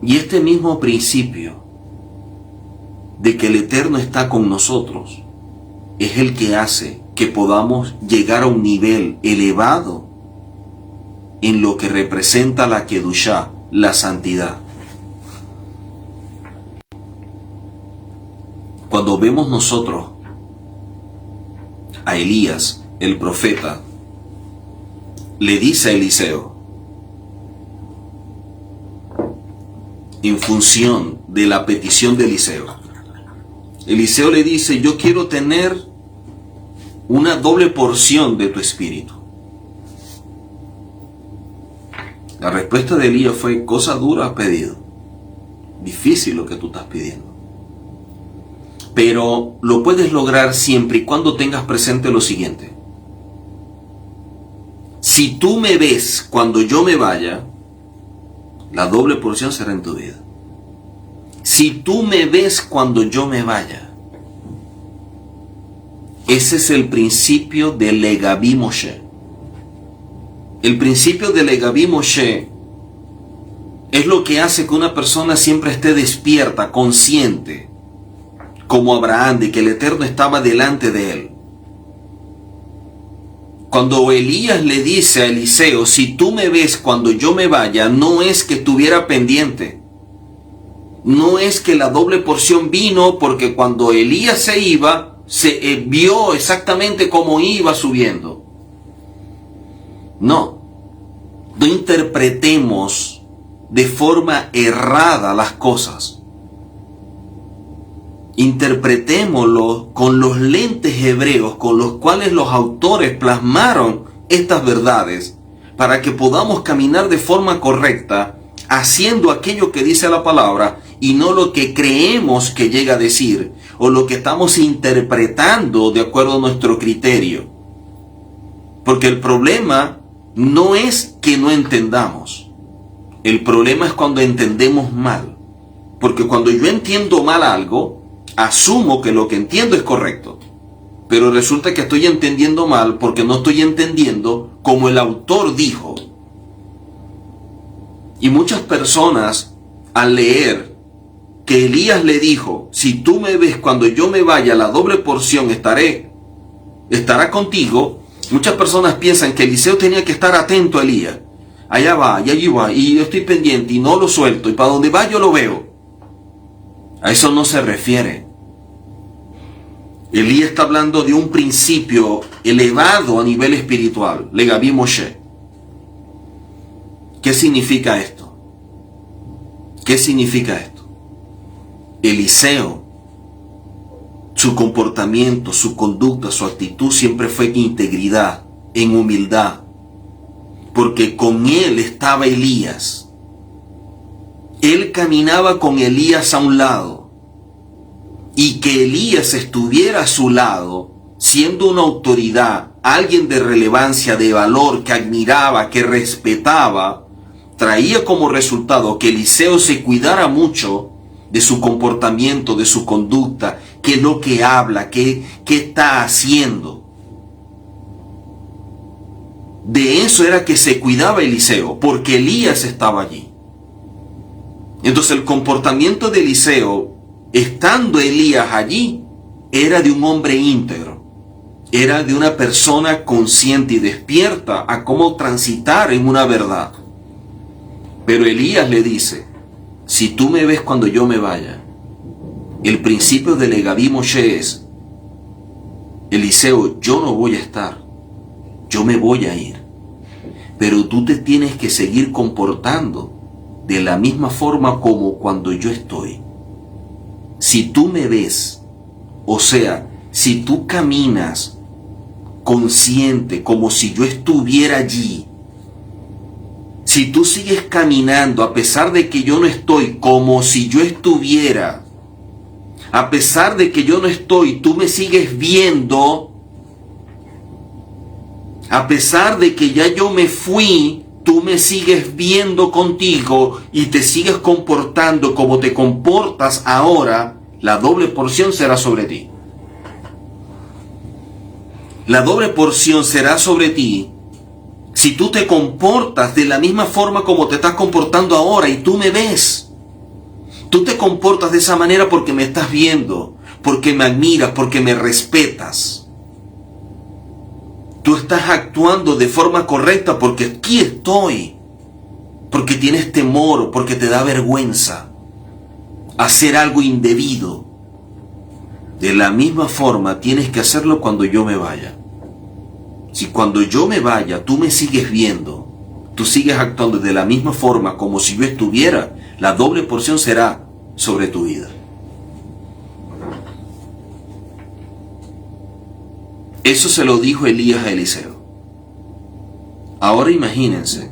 Y este mismo principio de que el Eterno está con nosotros es el que hace que podamos llegar a un nivel elevado en lo que representa la Kedushá, la santidad. Cuando vemos nosotros a Elías, el profeta, le dice a Eliseo, en función de la petición de Eliseo, Eliseo le dice, yo quiero tener una doble porción de tu espíritu. La respuesta de Elías fue, cosa dura has pedido. Difícil lo que tú estás pidiendo. Pero lo puedes lograr siempre y cuando tengas presente lo siguiente. Si tú me ves cuando yo me vaya, la doble porción será en tu vida. Si tú me ves cuando yo me vaya, ese es el principio de Legaví Moshe. El principio de Legaví Moshe es lo que hace que una persona siempre esté despierta, consciente, como Abraham, de que el Eterno estaba delante de él. Cuando Elías le dice a Eliseo, si tú me ves cuando yo me vaya, no es que estuviera pendiente. No es que la doble porción vino porque cuando Elías se iba, se vio exactamente cómo iba subiendo. No interpretemos de forma errada las cosas. Interpretémoslo con los lentes hebreos con los cuales los autores plasmaron estas verdades para que podamos caminar de forma correcta, haciendo aquello que dice la palabra y no lo que creemos que llega a decir o lo que estamos interpretando de acuerdo a nuestro criterio. Porque el problema no es que no entendamos. El problema es cuando entendemos mal. Porque cuando yo entiendo mal algo, asumo que lo que entiendo es correcto. Pero resulta que estoy entendiendo mal porque no estoy entendiendo como el autor dijo. Y muchas personas, al leer que Elías le dijo, si tú me ves cuando yo me vaya, la doble porción estará contigo, muchas personas piensan que Eliseo tenía que estar atento a Elías. Allá va, y allí va, y yo estoy pendiente y no lo suelto, y para donde va yo lo veo. A eso no se refiere. Elías está hablando de un principio elevado a nivel espiritual, Legaví Moshe. ¿Qué significa esto? ¿Qué significa esto? Eliseo, su comportamiento, su conducta, su actitud siempre fue en integridad, en humildad, porque con él estaba Elías. Él caminaba con Elías a un lado, y que Elías estuviera a su lado, siendo una autoridad, alguien de relevancia, de valor, que admiraba, que respetaba, traía como resultado que Eliseo se cuidara mucho de su comportamiento, de su conducta, qué es lo que habla, qué está haciendo. De eso era que se cuidaba Eliseo, porque Elías estaba allí. Entonces el comportamiento de Eliseo, estando Elías allí, era de un hombre íntegro. Era de una persona consciente y despierta a cómo transitar en una verdad. Pero Elías le dice, si tú me ves cuando yo me vaya, el principio de Legaví Moshe es, Eliseo, yo no voy a estar, yo me voy a ir, pero tú te tienes que seguir comportando de la misma forma como cuando yo estoy. Si tú me ves, o sea, si tú caminas consciente como si yo estuviera allí, si tú sigues caminando a pesar de que yo no estoy, como si yo estuviera, a pesar de que yo no estoy, tú me sigues viendo, a pesar de que ya yo me fui, tú me sigues viendo contigo y te sigues comportando como te comportas ahora, la doble porción será sobre ti. La doble porción será sobre ti si tú te comportas de la misma forma como te estás comportando ahora y tú me ves. Tú te comportas de esa manera porque me estás viendo, porque me admiras, porque me respetas. Tú estás actuando de forma correcta porque aquí estoy, porque tienes temor o porque te da vergüenza hacer algo indebido. De la misma forma tienes que hacerlo cuando yo me vaya. Si cuando yo me vaya tú me sigues viendo, tú sigues actuando de la misma forma como si yo estuviera, la doble porción será sobre tu vida. Eso se lo dijo Elías a Eliseo. Ahora imagínense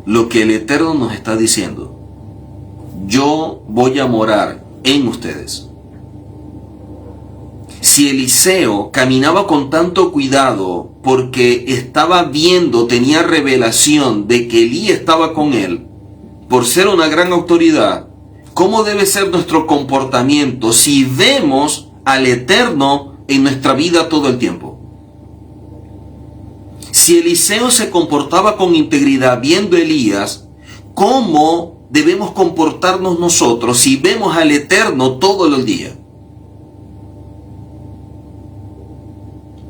lo que el Eterno nos está diciendo. Yo voy a morar en ustedes. Si Eliseo caminaba con tanto cuidado porque estaba viendo, tenía revelación de que Elías estaba con él, por ser una gran autoridad, ¿cómo debe ser nuestro comportamiento si vemos al Eterno en nuestra vida todo el tiempo? Si Eliseo se comportaba con integridad viendo a Elías, ¿cómo debemos comportarnos nosotros si vemos al Eterno todo el día?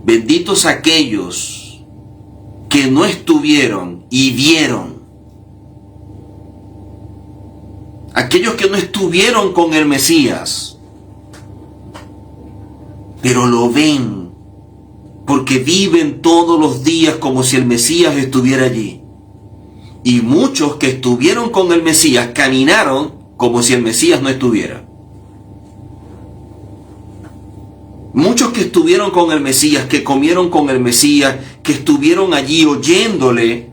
Benditos aquellos que no estuvieron y vieron. Aquellos que no estuvieron con el Mesías, pero lo ven, porque viven todos los días como si el Mesías estuviera allí. Y muchos que estuvieron con el Mesías caminaron como si el Mesías no estuviera. Muchos que estuvieron con el Mesías, que comieron con el Mesías, que estuvieron allí oyéndole,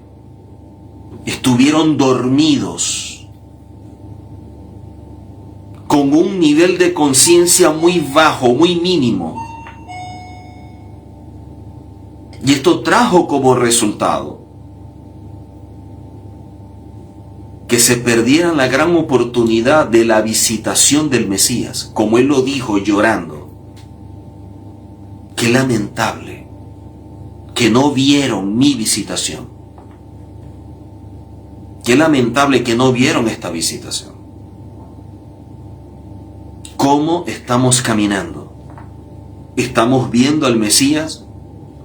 estuvieron dormidos, con un nivel de conciencia muy bajo, muy mínimo. Y esto trajo como resultado que se perdieran la gran oportunidad de la visitación del Mesías, como él lo dijo llorando. Qué lamentable que no vieron mi visitación. Qué lamentable que no vieron esta visitación. ¿Cómo estamos caminando? ¿Estamos viendo al Mesías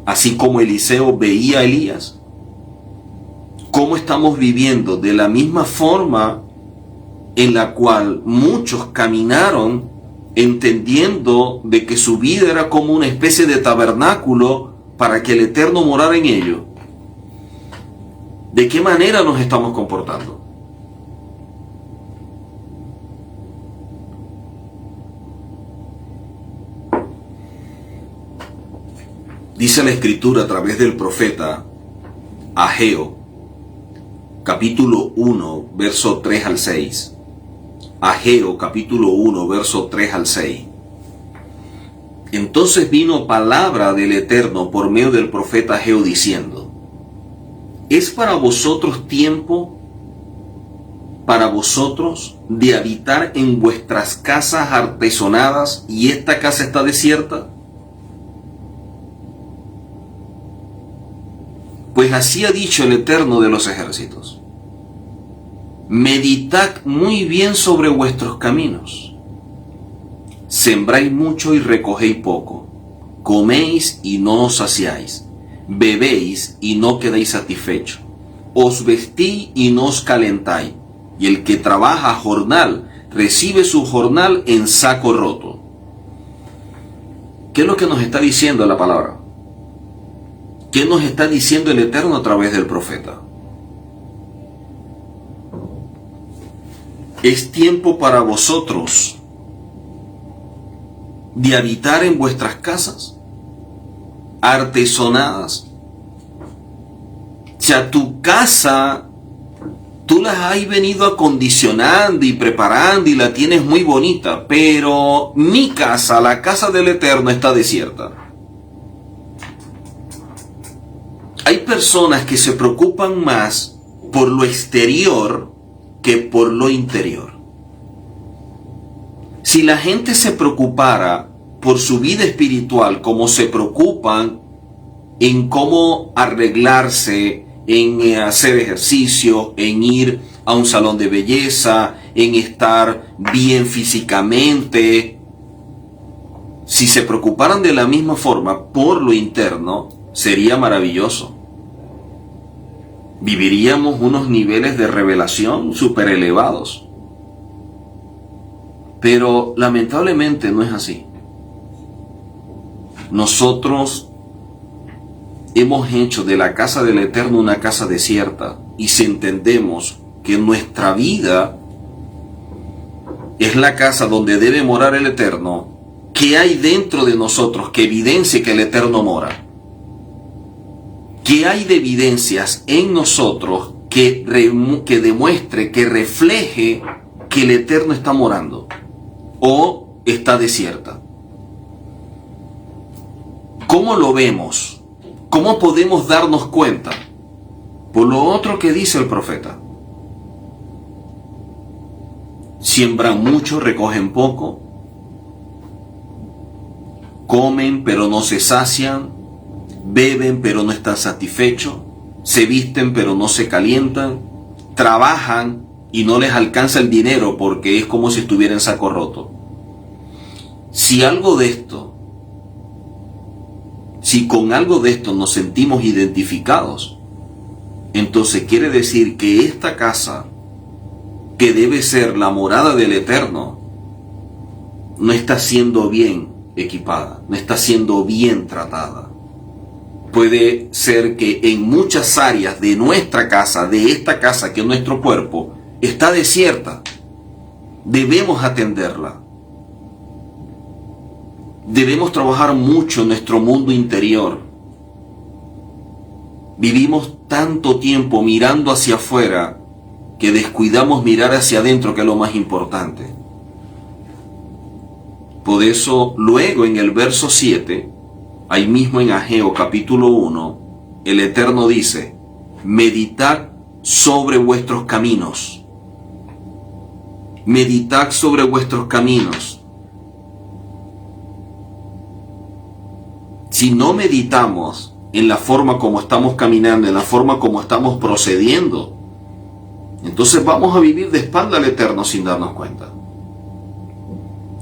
así como Eliseo veía a Elías? ¿Cómo estamos viviendo de la misma forma en la cual muchos caminaron entendiendo de que su vida era como una especie de tabernáculo para que el Eterno morara en ello? ¿De qué manera nos estamos comportando? Dice la Escritura a través del profeta Ageo, capítulo 1, verso 3 al 6. Ageo, capítulo 1, verso 3 al 6. Entonces vino palabra del Eterno por medio del profeta Ageo diciendo: ¿es para vosotros tiempo, para vosotros, de habitar en vuestras casas artesonadas y esta casa está desierta? Pues así ha dicho el Eterno de los ejércitos: meditad muy bien sobre vuestros caminos. Sembráis mucho y recogéis poco. Coméis y no os saciáis. Bebéis y no quedáis satisfechos. Os vestís y no os calentáis. Y el que trabaja jornal recibe su jornal en saco roto. ¿Qué es lo que nos está diciendo la palabra? ¿Qué nos está diciendo el Eterno a través del profeta? Es tiempo para vosotros de habitar en vuestras casas artesonadas. O sea, tu casa, tú las has venido acondicionando y preparando y la tienes muy bonita, pero mi casa, la casa del Eterno, está desierta. Hay personas que se preocupan más por lo exterior que por lo interior. Si la gente se preocupara por su vida espiritual como se preocupan en cómo arreglarse, en hacer ejercicio, en ir a un salón de belleza, en estar bien físicamente, si se preocuparan de la misma forma por lo interno, sería maravilloso. Viviríamos unos niveles de revelación súper elevados. Pero lamentablemente no es así. Nosotros hemos hecho de la casa del Eterno una casa desierta. Y si entendemos que nuestra vida es la casa donde debe morar el Eterno, ¿Qué hay dentro de nosotros que evidencie que el Eterno mora? ¿Qué hay de evidencias en nosotros que demuestre, que refleje que el Eterno está morando o está desierta? ¿Cómo lo vemos? ¿Cómo podemos darnos cuenta? Por lo otro que dice el profeta. Siembran mucho, recogen poco. Comen pero no se sacian. Beben pero no están satisfechos. Se visten pero no se calientan. Trabajan y no les alcanza el dinero porque es como si estuviera en saco roto. Si con algo de esto nos sentimos identificados, entonces quiere decir que esta casa, que debe ser la morada del Eterno, no está siendo bien equipada, no está siendo bien tratada. Puede ser que en muchas áreas de nuestra casa, de esta casa que es nuestro cuerpo, está desierta. Debemos atenderla. Debemos trabajar mucho en nuestro mundo interior. Vivimos tanto tiempo mirando hacia afuera que descuidamos mirar hacia adentro, que es lo más importante. Por eso, luego en el verso 7, ahí mismo en Ageo capítulo 1, el Eterno dice: meditad sobre vuestros caminos. Meditad sobre vuestros caminos. Si no meditamos en la forma como estamos caminando, en la forma como estamos procediendo, entonces vamos a vivir de espalda al Eterno sin darnos cuenta.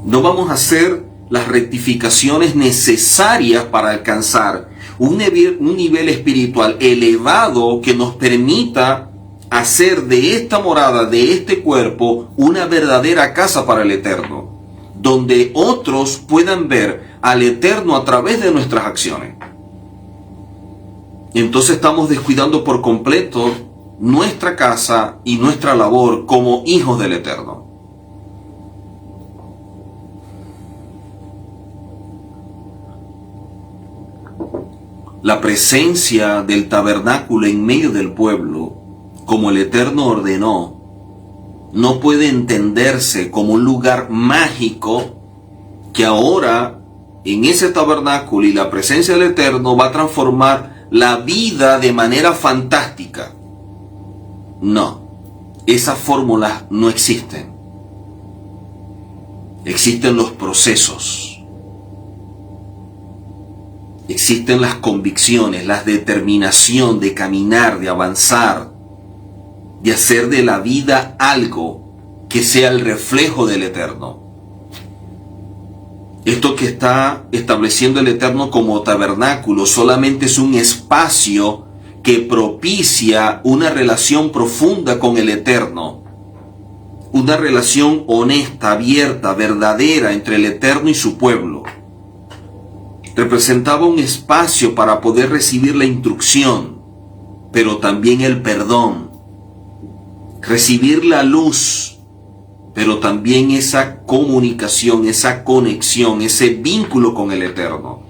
No vamos a hacer las rectificaciones necesarias para alcanzar un nivel espiritual elevado que nos permita hacer de esta morada, de este cuerpo, una verdadera casa para el Eterno, donde otros puedan ver al Eterno a través de nuestras acciones. Entonces estamos descuidando por completo nuestra casa y nuestra labor como hijos del Eterno. La presencia del tabernáculo en medio del pueblo, como el Eterno ordenó, no puede entenderse como un lugar mágico que ahora en ese tabernáculo y la presencia del Eterno va a transformar la vida de manera fantástica. No, esas fórmulas no existen. Existen los procesos. Existen las convicciones, la determinación de caminar, de avanzar, de hacer de la vida algo que sea el reflejo del Eterno. Esto que está estableciendo el Eterno como tabernáculo solamente es un espacio que propicia una relación profunda con el Eterno. Una relación honesta, abierta, verdadera entre el Eterno y su pueblo. Representaba un espacio para poder recibir la instrucción, pero también el perdón. Recibir la luz, pero también esa comunicación, esa conexión, ese vínculo con el Eterno.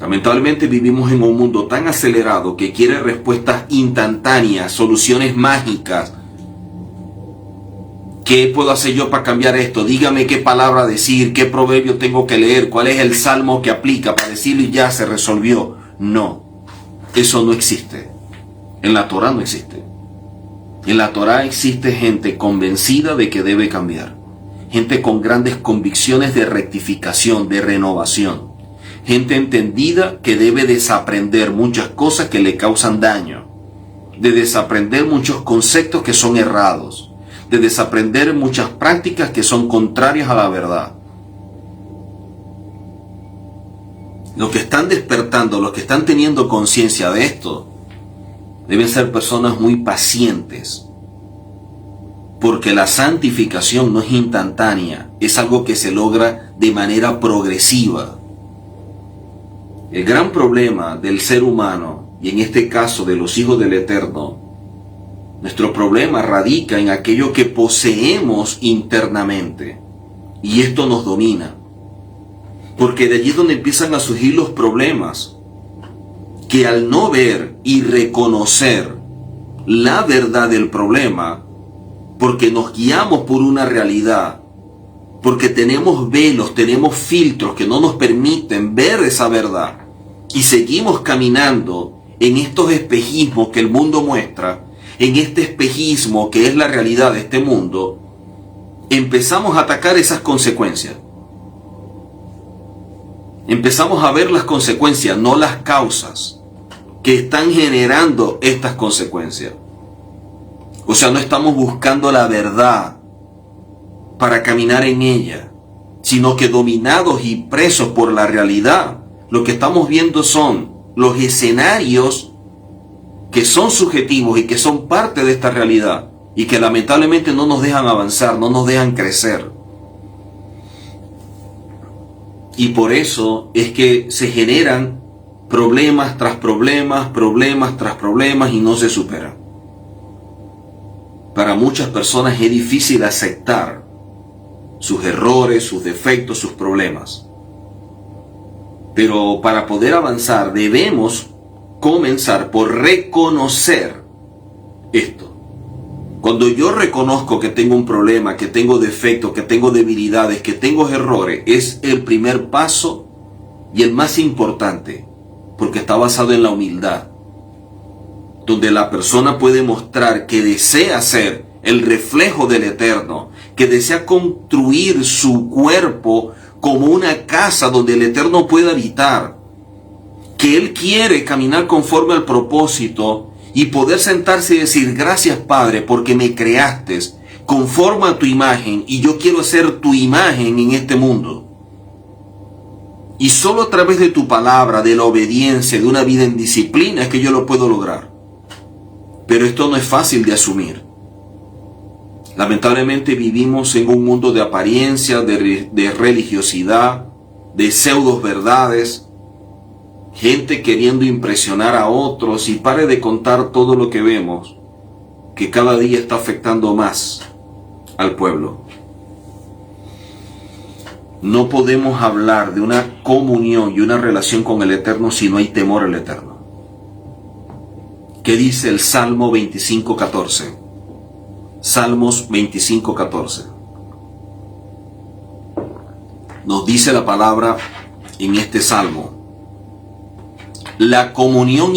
Lamentablemente vivimos en un mundo tan acelerado que quiere respuestas instantáneas, soluciones mágicas. ¿Qué puedo hacer yo para cambiar esto? Dígame qué palabra decir, qué proverbio tengo que leer, cuál es el salmo que aplica para decirlo y ya se resolvió. No, eso no existe. En la Torá no existe. En la Torá existe gente convencida de que debe cambiar. Gente con grandes convicciones de rectificación, de renovación. Gente entendida que debe desaprender muchas cosas que le causan daño. De desaprender muchos conceptos que son errados. De desaprender muchas prácticas que son contrarias a la verdad. Los que están despertando, los que están teniendo conciencia de esto, deben ser personas muy pacientes, porque la santificación no es instantánea, es algo que se logra de manera progresiva. El gran problema del ser humano, y en este caso de los hijos del Eterno, nuestro problema radica en aquello que poseemos internamente, y esto nos domina. Porque de allí es donde empiezan a surgir los problemas, que al no ver y reconocer la verdad del problema, porque nos guiamos por una realidad, porque tenemos velos, tenemos filtros que no nos permiten ver esa verdad, y seguimos caminando en estos espejismos que el mundo muestra, en este espejismo que es la realidad de este mundo, empezamos a atacar esas consecuencias. Empezamos a ver las consecuencias, no las causas que están generando estas consecuencias. O sea, no estamos buscando la verdad para caminar en ella, sino que dominados y presos por la realidad, lo que estamos viendo son los escenarios que son subjetivos y que son parte de esta realidad y que lamentablemente no nos dejan avanzar, no nos dejan crecer. Y por eso es que se generan problemas tras problemas, problemas tras problemas y no se superan. Para muchas personas es difícil aceptar sus errores, sus defectos, sus problemas. Pero para poder avanzar debemos comenzar por reconocer esto. Cuando yo reconozco que tengo un problema, que tengo defectos, que tengo debilidades, que tengo errores, es el primer paso y el más importante, porque está basado en la humildad, donde la persona puede mostrar que desea ser el reflejo del Eterno, que desea construir su cuerpo como una casa donde el Eterno pueda habitar, que él quiere caminar conforme al propósito y poder sentarse y decir: gracias, Padre, porque me creaste conforme a tu imagen y yo quiero ser tu imagen en este mundo. Y solo a través de tu palabra, de la obediencia, de una vida en disciplina es que yo lo puedo lograr. Pero esto no es fácil de asumir. Lamentablemente vivimos en un mundo de apariencia, de religiosidad, de pseudos verdades, gente queriendo impresionar a otros, y pare de contar todo lo que vemos, que cada día está afectando más al pueblo. No podemos hablar de una comunión y una relación con el Eterno si no hay temor al Eterno. ¿Qué dice el Salmo 25:14? Salmos 25:14. Nos dice la palabra en este salmo: la comunión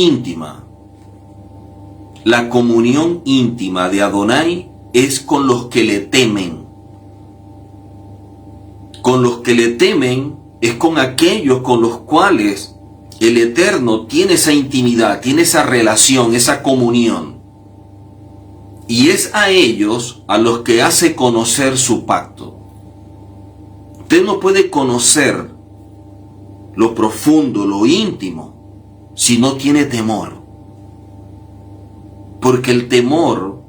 íntima de Adonai es con los que le temen. Con los que le temen es con aquellos con los cuales el Eterno tiene esa intimidad, tiene esa relación, esa comunión. Y es a ellos a los que hace conocer su pacto. Usted no puede conocer lo profundo, lo íntimo, si no tiene temor. Porque el temor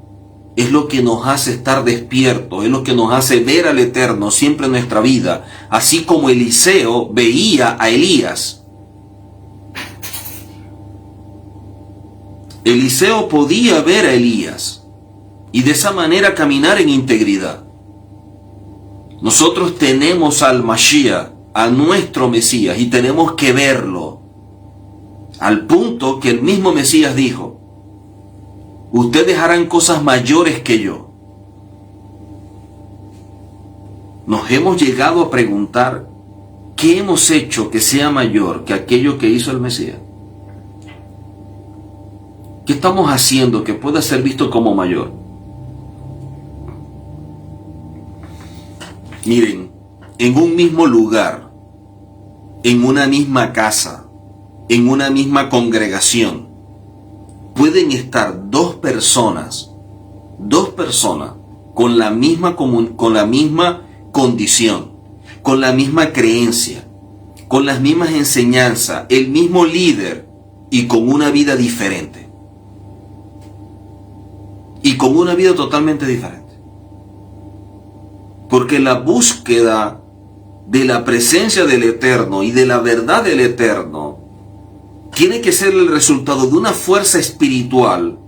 es lo que nos hace estar despiertos, es lo que nos hace ver al Eterno siempre en nuestra vida, así como Eliseo veía a Elías. Eliseo podía ver a Elías y de esa manera caminar en integridad. Nosotros tenemos al Mashiach, a nuestro Mesías, y tenemos que verlo, al punto que el mismo Mesías dijo: ustedes harán cosas mayores que yo. Nos hemos llegado a preguntar: ¿qué hemos hecho que sea mayor que aquello que hizo el Mesías? ¿Qué estamos haciendo que pueda ser visto como mayor? Miren, en un mismo lugar, en una misma casa, en una misma congregación, pueden estar dos personas con la misma condición, con la misma creencia, con las mismas enseñanzas, el mismo líder, y con una vida diferente. Y con una vida totalmente diferente. Porque la búsqueda de la presencia del Eterno y de la verdad del Eterno tiene que ser el resultado de una fuerza espiritual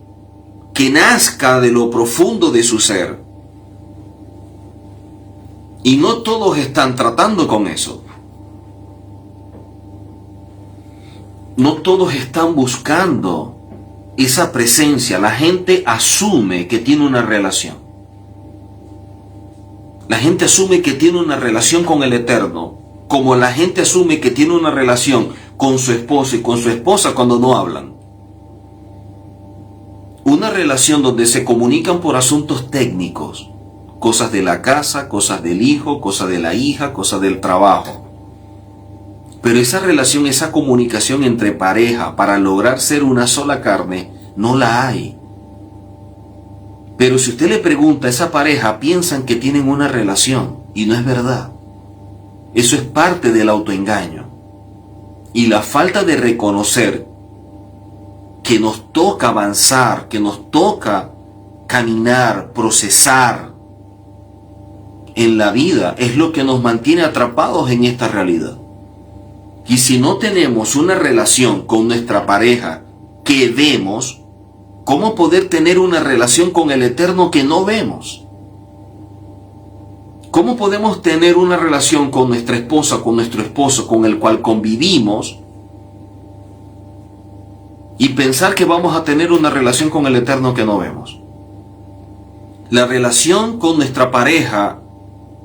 que nazca de lo profundo de su ser. Y no todos están tratando con eso. no todos están buscando esa presencia. La gente asume que tiene una relación. La gente asume que tiene una relación con el Eterno, como la gente asume que tiene una relación con su esposo y con su esposa cuando no hablan. Una relación donde se comunican por asuntos técnicos, cosas de la casa, cosas del hijo, cosas de la hija, cosas del trabajo. Pero esa relación, esa comunicación entre pareja para lograr ser una sola carne, no la hay. Pero si usted le pregunta a esa pareja, piensan que tienen una relación y no es verdad. Eso es parte del autoengaño. Y la falta de reconocer que nos toca avanzar, que nos toca caminar, procesar en la vida, es lo que nos mantiene atrapados en esta realidad. Y si no tenemos una relación con nuestra pareja que vemos, ¿cómo poder tener una relación con el Eterno que no vemos? ¿Cómo podemos tener una relación con nuestra esposa, con nuestro esposo, con el cual convivimos, y pensar que vamos a tener una relación con el Eterno que no vemos? La relación con nuestra pareja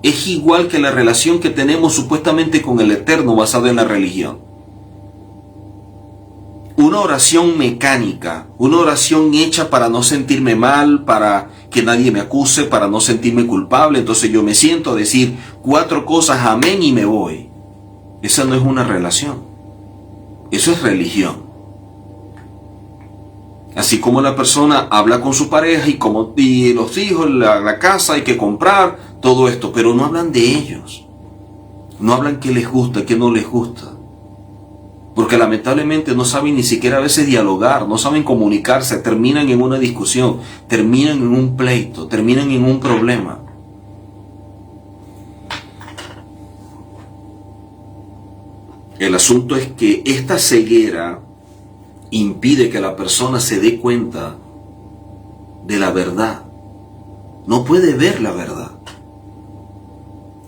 es igual que la relación que tenemos supuestamente con el Eterno basada en la religión. Una oración mecánica, una oración hecha para no sentirme mal, para que nadie me acuse, para no sentirme culpable. Entonces yo me siento a decir 4 cosas, amén, y me voy. Esa no es una relación. Eso es religión. Así como la persona habla con su pareja y los hijos, la casa, hay que comprar, todo esto, pero no hablan de ellos. No hablan qué les gusta, qué no les gusta. Porque lamentablemente no saben ni siquiera a veces dialogar, no saben comunicarse, terminan en una discusión, terminan en un pleito, terminan en un problema. El asunto es que esta ceguera impide que la persona se dé cuenta de la verdad. No puede ver la verdad.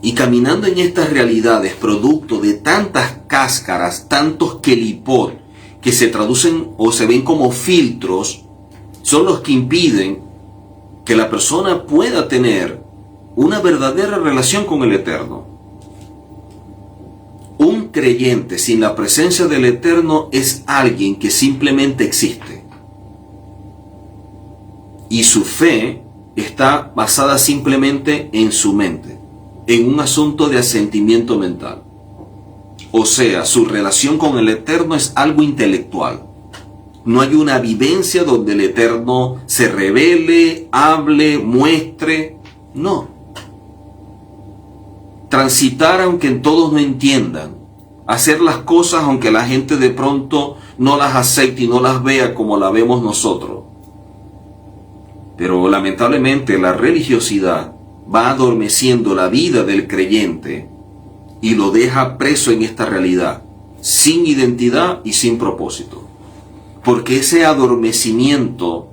Y caminando en estas realidades, producto de tantas cáscaras, tantos kelipot, que se traducen o se ven como filtros, son los que impiden que la persona pueda tener una verdadera relación con el Eterno. Un creyente sin la presencia del Eterno es alguien que simplemente existe. Y su fe está basada simplemente en su mente, en un asunto de asentimiento mental. O sea, su relación con el Eterno es algo intelectual. No hay una vivencia donde el Eterno se revele, hable, muestre. No. Transitar aunque todos no entiendan. Hacer las cosas aunque la gente de pronto no las acepte y no las vea como la vemos nosotros. Pero lamentablemente la religiosidad va adormeciendo la vida del creyente y lo deja preso en esta realidad, sin identidad y sin propósito. Porque ese adormecimiento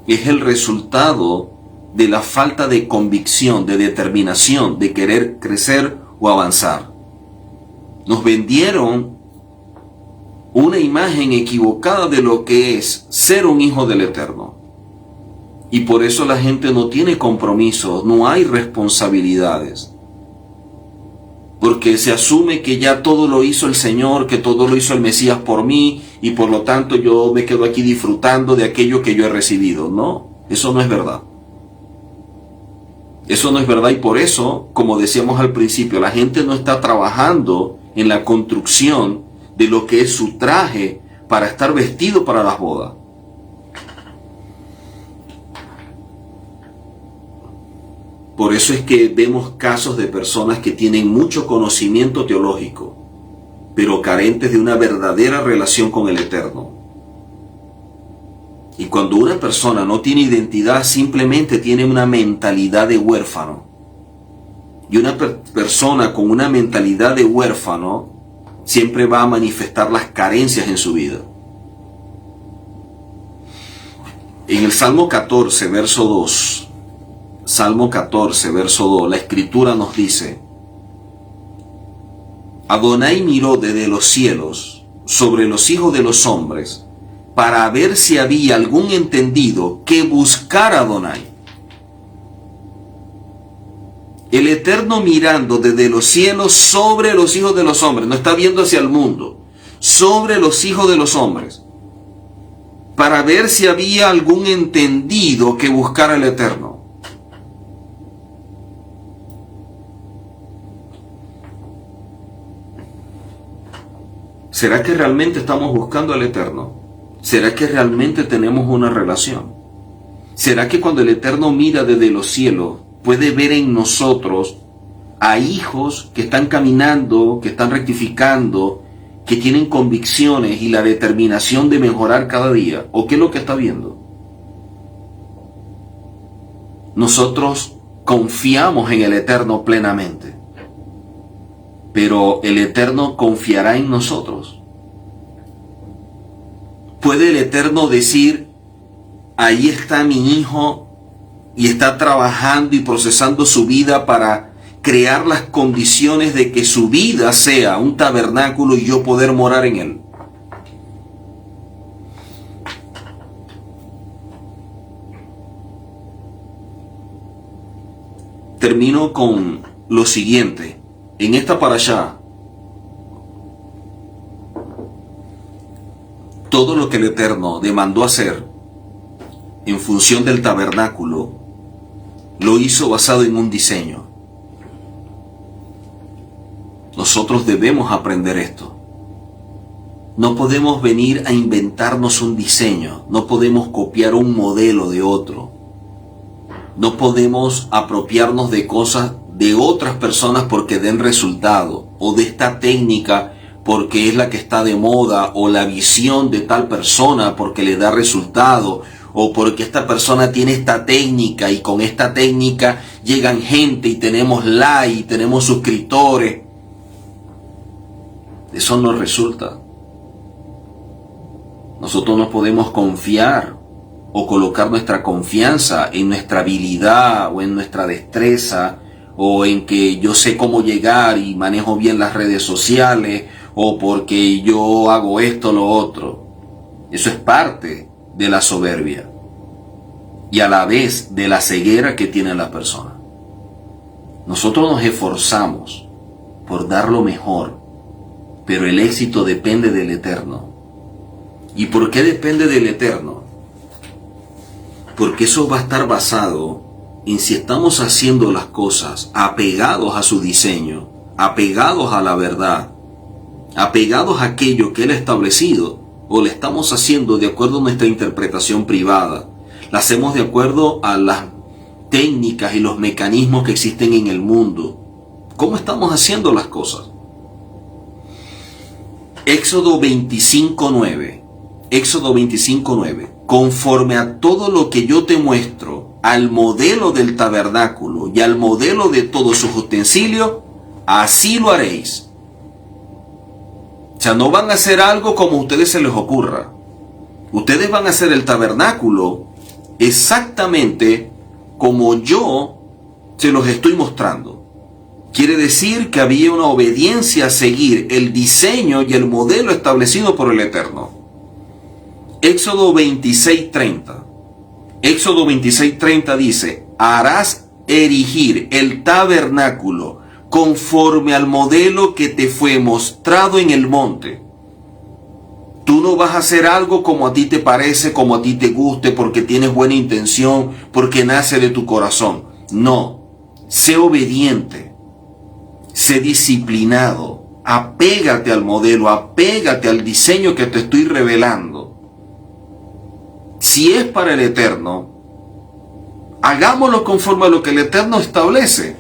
es el resultado de la falta de convicción, de determinación, de querer crecer o avanzar. Nos vendieron una imagen equivocada de lo que es ser un hijo del Eterno. Y por eso la gente no tiene compromisos, no hay responsabilidades. Porque se asume que ya todo lo hizo el Señor, que todo lo hizo el Mesías por mí, y por lo tanto yo me quedo aquí disfrutando de aquello que yo he recibido. No, eso no es verdad. Eso no es verdad, y por eso, como decíamos al principio, la gente no está trabajando en la construcción de lo que es su traje para estar vestido para las bodas. Por eso es que vemos casos de personas que tienen mucho conocimiento teológico, pero carentes de una verdadera relación con el Eterno. Y cuando una persona no tiene identidad, simplemente tiene una mentalidad de huérfano. Y una persona con una mentalidad de huérfano siempre va a manifestar las carencias en su vida. En el Salmo 14, verso 2, Salmo 14, verso 2, la Escritura nos dice: Adonai miró desde los cielos sobre los hijos de los hombres, para ver si había algún entendido que buscara a Adonai. El Eterno mirando desde los cielos sobre los hijos de los hombres, no está viendo hacia el mundo, sobre los hijos de los hombres, para ver si había algún entendido que buscara al Eterno. ¿Será que realmente estamos buscando al Eterno? ¿Será que realmente tenemos una relación? ¿Será que cuando el Eterno mira desde los cielos, puede ver en nosotros a hijos que están caminando, que están rectificando, que tienen convicciones y la determinación de mejorar cada día? ¿O qué es lo que está viendo? Nosotros confiamos en el Eterno plenamente, pero el Eterno confiará en nosotros. ¿Puede el Eterno decir, ahí está mi hijo y está trabajando y procesando su vida para crear las condiciones de que su vida sea un tabernáculo y yo poder morar en él? Termino con lo siguiente. En esta parashá, todo lo que el Eterno demandó hacer en función del tabernáculo, lo hizo basado en un diseño. Nosotros debemos aprender esto. No podemos venir a inventarnos un diseño, no podemos copiar un modelo de otro, no podemos apropiarnos de cosas de otras personas porque den resultado, o de esta técnica porque es la que está de moda, o la visión de tal persona porque le da resultado, o porque esta persona tiene esta técnica y con esta técnica llegan gente y tenemos like y tenemos suscriptores. Eso no resulta. Nosotros no podemos confiar o colocar nuestra confianza en nuestra habilidad o en nuestra destreza, o en que yo sé cómo llegar y manejo bien las redes sociales, o porque yo hago esto o lo otro. Eso es parte de la soberbia y a la vez de la ceguera que tiene la persona. Nosotros nos esforzamos por dar lo mejor, pero el éxito depende del Eterno. ¿Y por qué depende del Eterno? Porque eso va a estar basado en si estamos haciendo las cosas apegados a su diseño, apegados a la verdad, apegados a aquello que Él ha establecido, o le estamos haciendo de acuerdo a nuestra interpretación privada, la hacemos de acuerdo a las técnicas y los mecanismos que existen en el mundo. ¿Cómo estamos haciendo las cosas? Éxodo 25:9. Éxodo 25:9. Conforme a todo lo que yo te muestro, al modelo del tabernáculo y al modelo de todos sus utensilios, así lo haréis. O sea, no van a hacer algo como a ustedes se les ocurra. Ustedes van a hacer el tabernáculo exactamente como yo se los estoy mostrando. Quiere decir que había una obediencia a seguir el diseño y el modelo establecido por el Eterno. Éxodo 26:30. Éxodo 26:30 dice, harás erigir el tabernáculo conforme al modelo que te fue mostrado en el monte. Tú no vas a hacer algo como a ti te parece, como a ti te guste, porque tienes buena intención, porque nace de tu corazón. No, sé obediente, sé disciplinado, apégate al modelo, apégate al diseño que te estoy revelando. Si es para el Eterno, hagámoslo conforme a lo que el Eterno establece.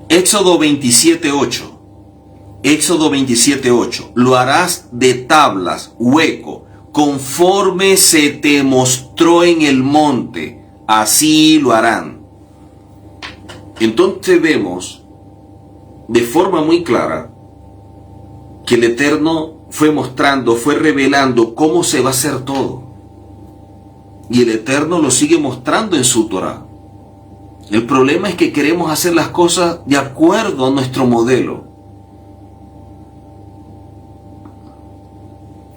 Éxodo 27:8. Éxodo 27:8. Lo harás de tablas, hueco, conforme se te mostró en el monte, así lo harán. Entonces vemos de forma muy clara que el Eterno fue mostrando, fue revelando cómo se va a hacer todo. Y el Eterno lo sigue mostrando en su Torah. El problema es que queremos hacer las cosas de acuerdo a nuestro modelo.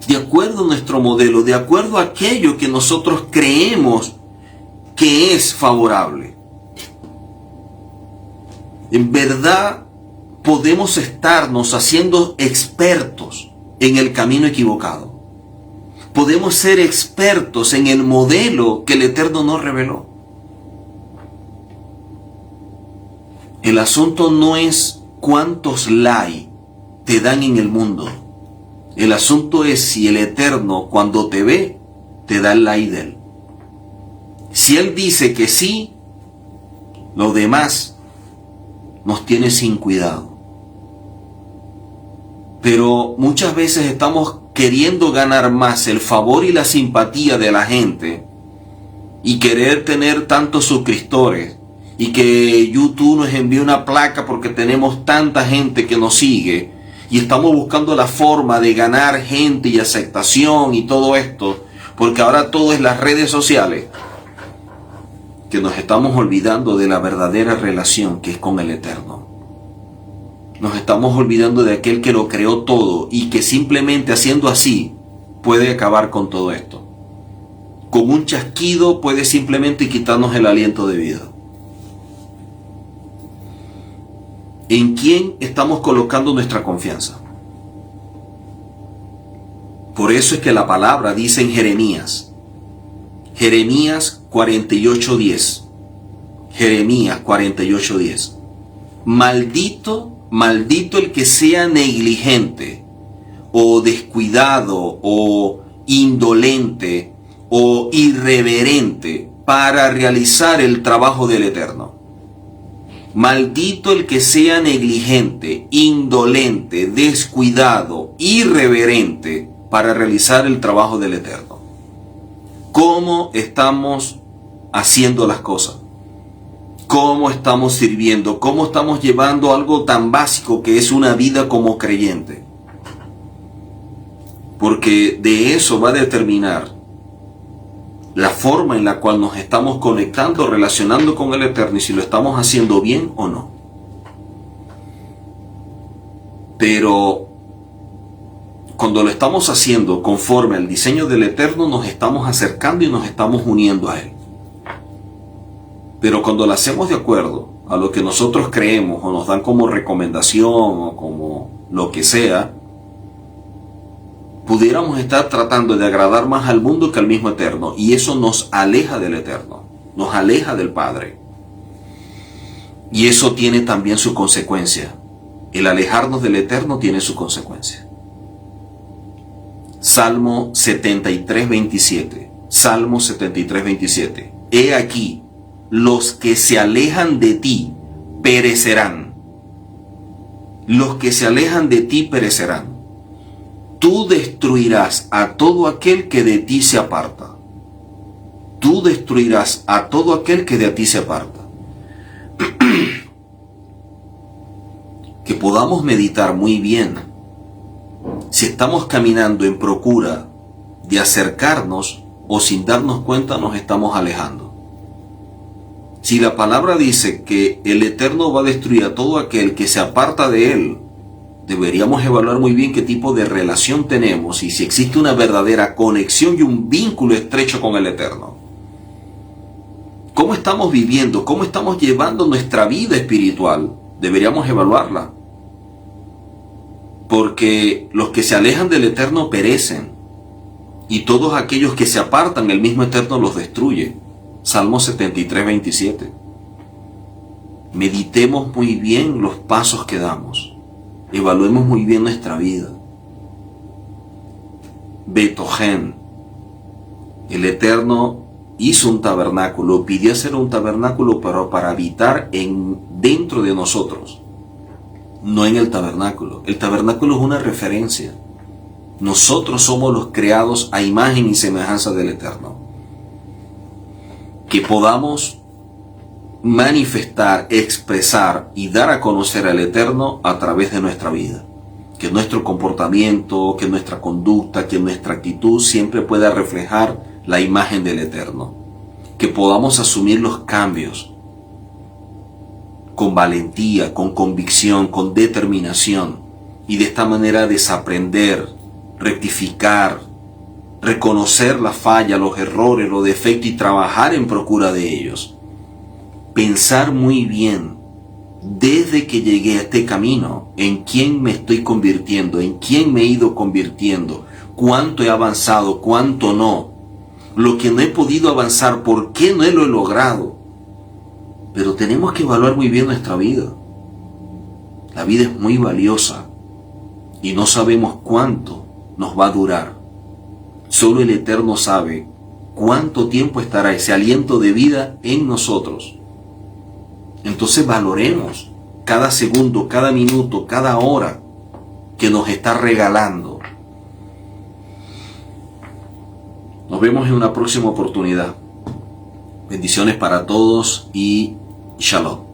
de acuerdo a nuestro modelo, de acuerdo a aquello que nosotros creemos que es favorable. En verdad, podemos estarnos haciendo expertos en el camino equivocado. Podemos ser expertos en el modelo que el Eterno nos reveló. El asunto no es cuántos likes te dan en el mundo. El asunto es si el Eterno, cuando te ve, te da el like de él. Si él dice que sí, lo demás nos tiene sin cuidado. Pero muchas veces estamos queriendo ganar más el favor y la simpatía de la gente y querer tener tantos suscriptores y que YouTube nos envíe una placa porque tenemos tanta gente que nos sigue y estamos buscando la forma de ganar gente y aceptación y todo esto, porque ahora todo es las redes sociales, que nos estamos olvidando de la verdadera relación que es con el Eterno. Nos estamos olvidando de aquel que lo creó todo y que simplemente haciendo así puede acabar con todo esto. Con un chasquido puede simplemente quitarnos el aliento de vida. ¿En quién estamos colocando nuestra confianza? Por eso es que la palabra dice en Jeremías 48:10. Jeremías 48:10. Maldito el que sea negligente, o descuidado, o indolente, o irreverente para realizar el trabajo del Eterno. Maldito el que sea negligente, indolente, descuidado, irreverente para realizar el trabajo del Eterno. ¿Cómo estamos haciendo las cosas? ¿Cómo estamos sirviendo? ¿Cómo estamos llevando algo tan básico que es una vida como creyente? Porque de eso va a determinar la forma en la cual nos estamos conectando, relacionando con el Eterno y si lo estamos haciendo bien o no. Pero cuando lo estamos haciendo conforme al diseño del Eterno, nos estamos acercando y nos estamos uniendo a Él. Pero cuando lo hacemos de acuerdo a lo que nosotros creemos o nos dan como recomendación o como lo que sea, pudiéramos estar tratando de agradar más al mundo que al mismo Eterno, y eso nos aleja del Eterno, nos aleja del Padre. Y eso tiene también su consecuencia. El alejarnos del Eterno tiene su consecuencia. Salmo 73:27. Salmo 73:27. He aquí, los que se alejan de ti perecerán. Los que se alejan de ti perecerán. Tú destruirás a todo aquel que de ti se aparta. Tú destruirás a todo aquel que de ti se aparta. Que podamos meditar muy bien si estamos caminando en procura de acercarnos o sin darnos cuenta nos estamos alejando. Si la palabra dice que el Eterno va a destruir a todo aquel que se aparta de Él, deberíamos evaluar muy bien qué tipo de relación tenemos y si existe una verdadera conexión y un vínculo estrecho con el Eterno. ¿Cómo estamos viviendo? ¿Cómo estamos llevando nuestra vida espiritual? Deberíamos evaluarla. Porque los que se alejan del Eterno perecen, y todos aquellos que se apartan, el mismo Eterno los destruye. Salmo 73:27. Meditemos muy bien los pasos que damos. Evaluemos muy bien nuestra vida. Betojen. El Eterno hizo un tabernáculo, pidió hacer un tabernáculo, pero para habitar dentro de nosotros, no en el tabernáculo. El tabernáculo es una referencia. Nosotros somos los creados a imagen y semejanza del Eterno. Que podamos manifestar, expresar y dar a conocer al Eterno a través de nuestra vida. Que nuestro comportamiento, que nuestra conducta, que nuestra actitud siempre pueda reflejar la imagen del Eterno. Que podamos asumir los cambios con valentía, con convicción, con determinación, y de esta manera desaprender rectificar, reconocer la falla, los errores, los defectos y trabajar en procura de ellos. Pensar muy bien, desde que llegué a este camino, en quién me estoy convirtiendo, en quién me he ido convirtiendo, cuánto he avanzado, cuánto no, lo que no he podido avanzar, por qué no lo he logrado. Pero tenemos que evaluar muy bien nuestra vida. La vida es muy valiosa y no sabemos cuánto nos va a durar. Solo el Eterno sabe cuánto tiempo estará ese aliento de vida en nosotros. Entonces valoremos cada segundo, cada minuto, cada hora que nos está regalando. Nos vemos en una próxima oportunidad. Bendiciones para todos y Shalom.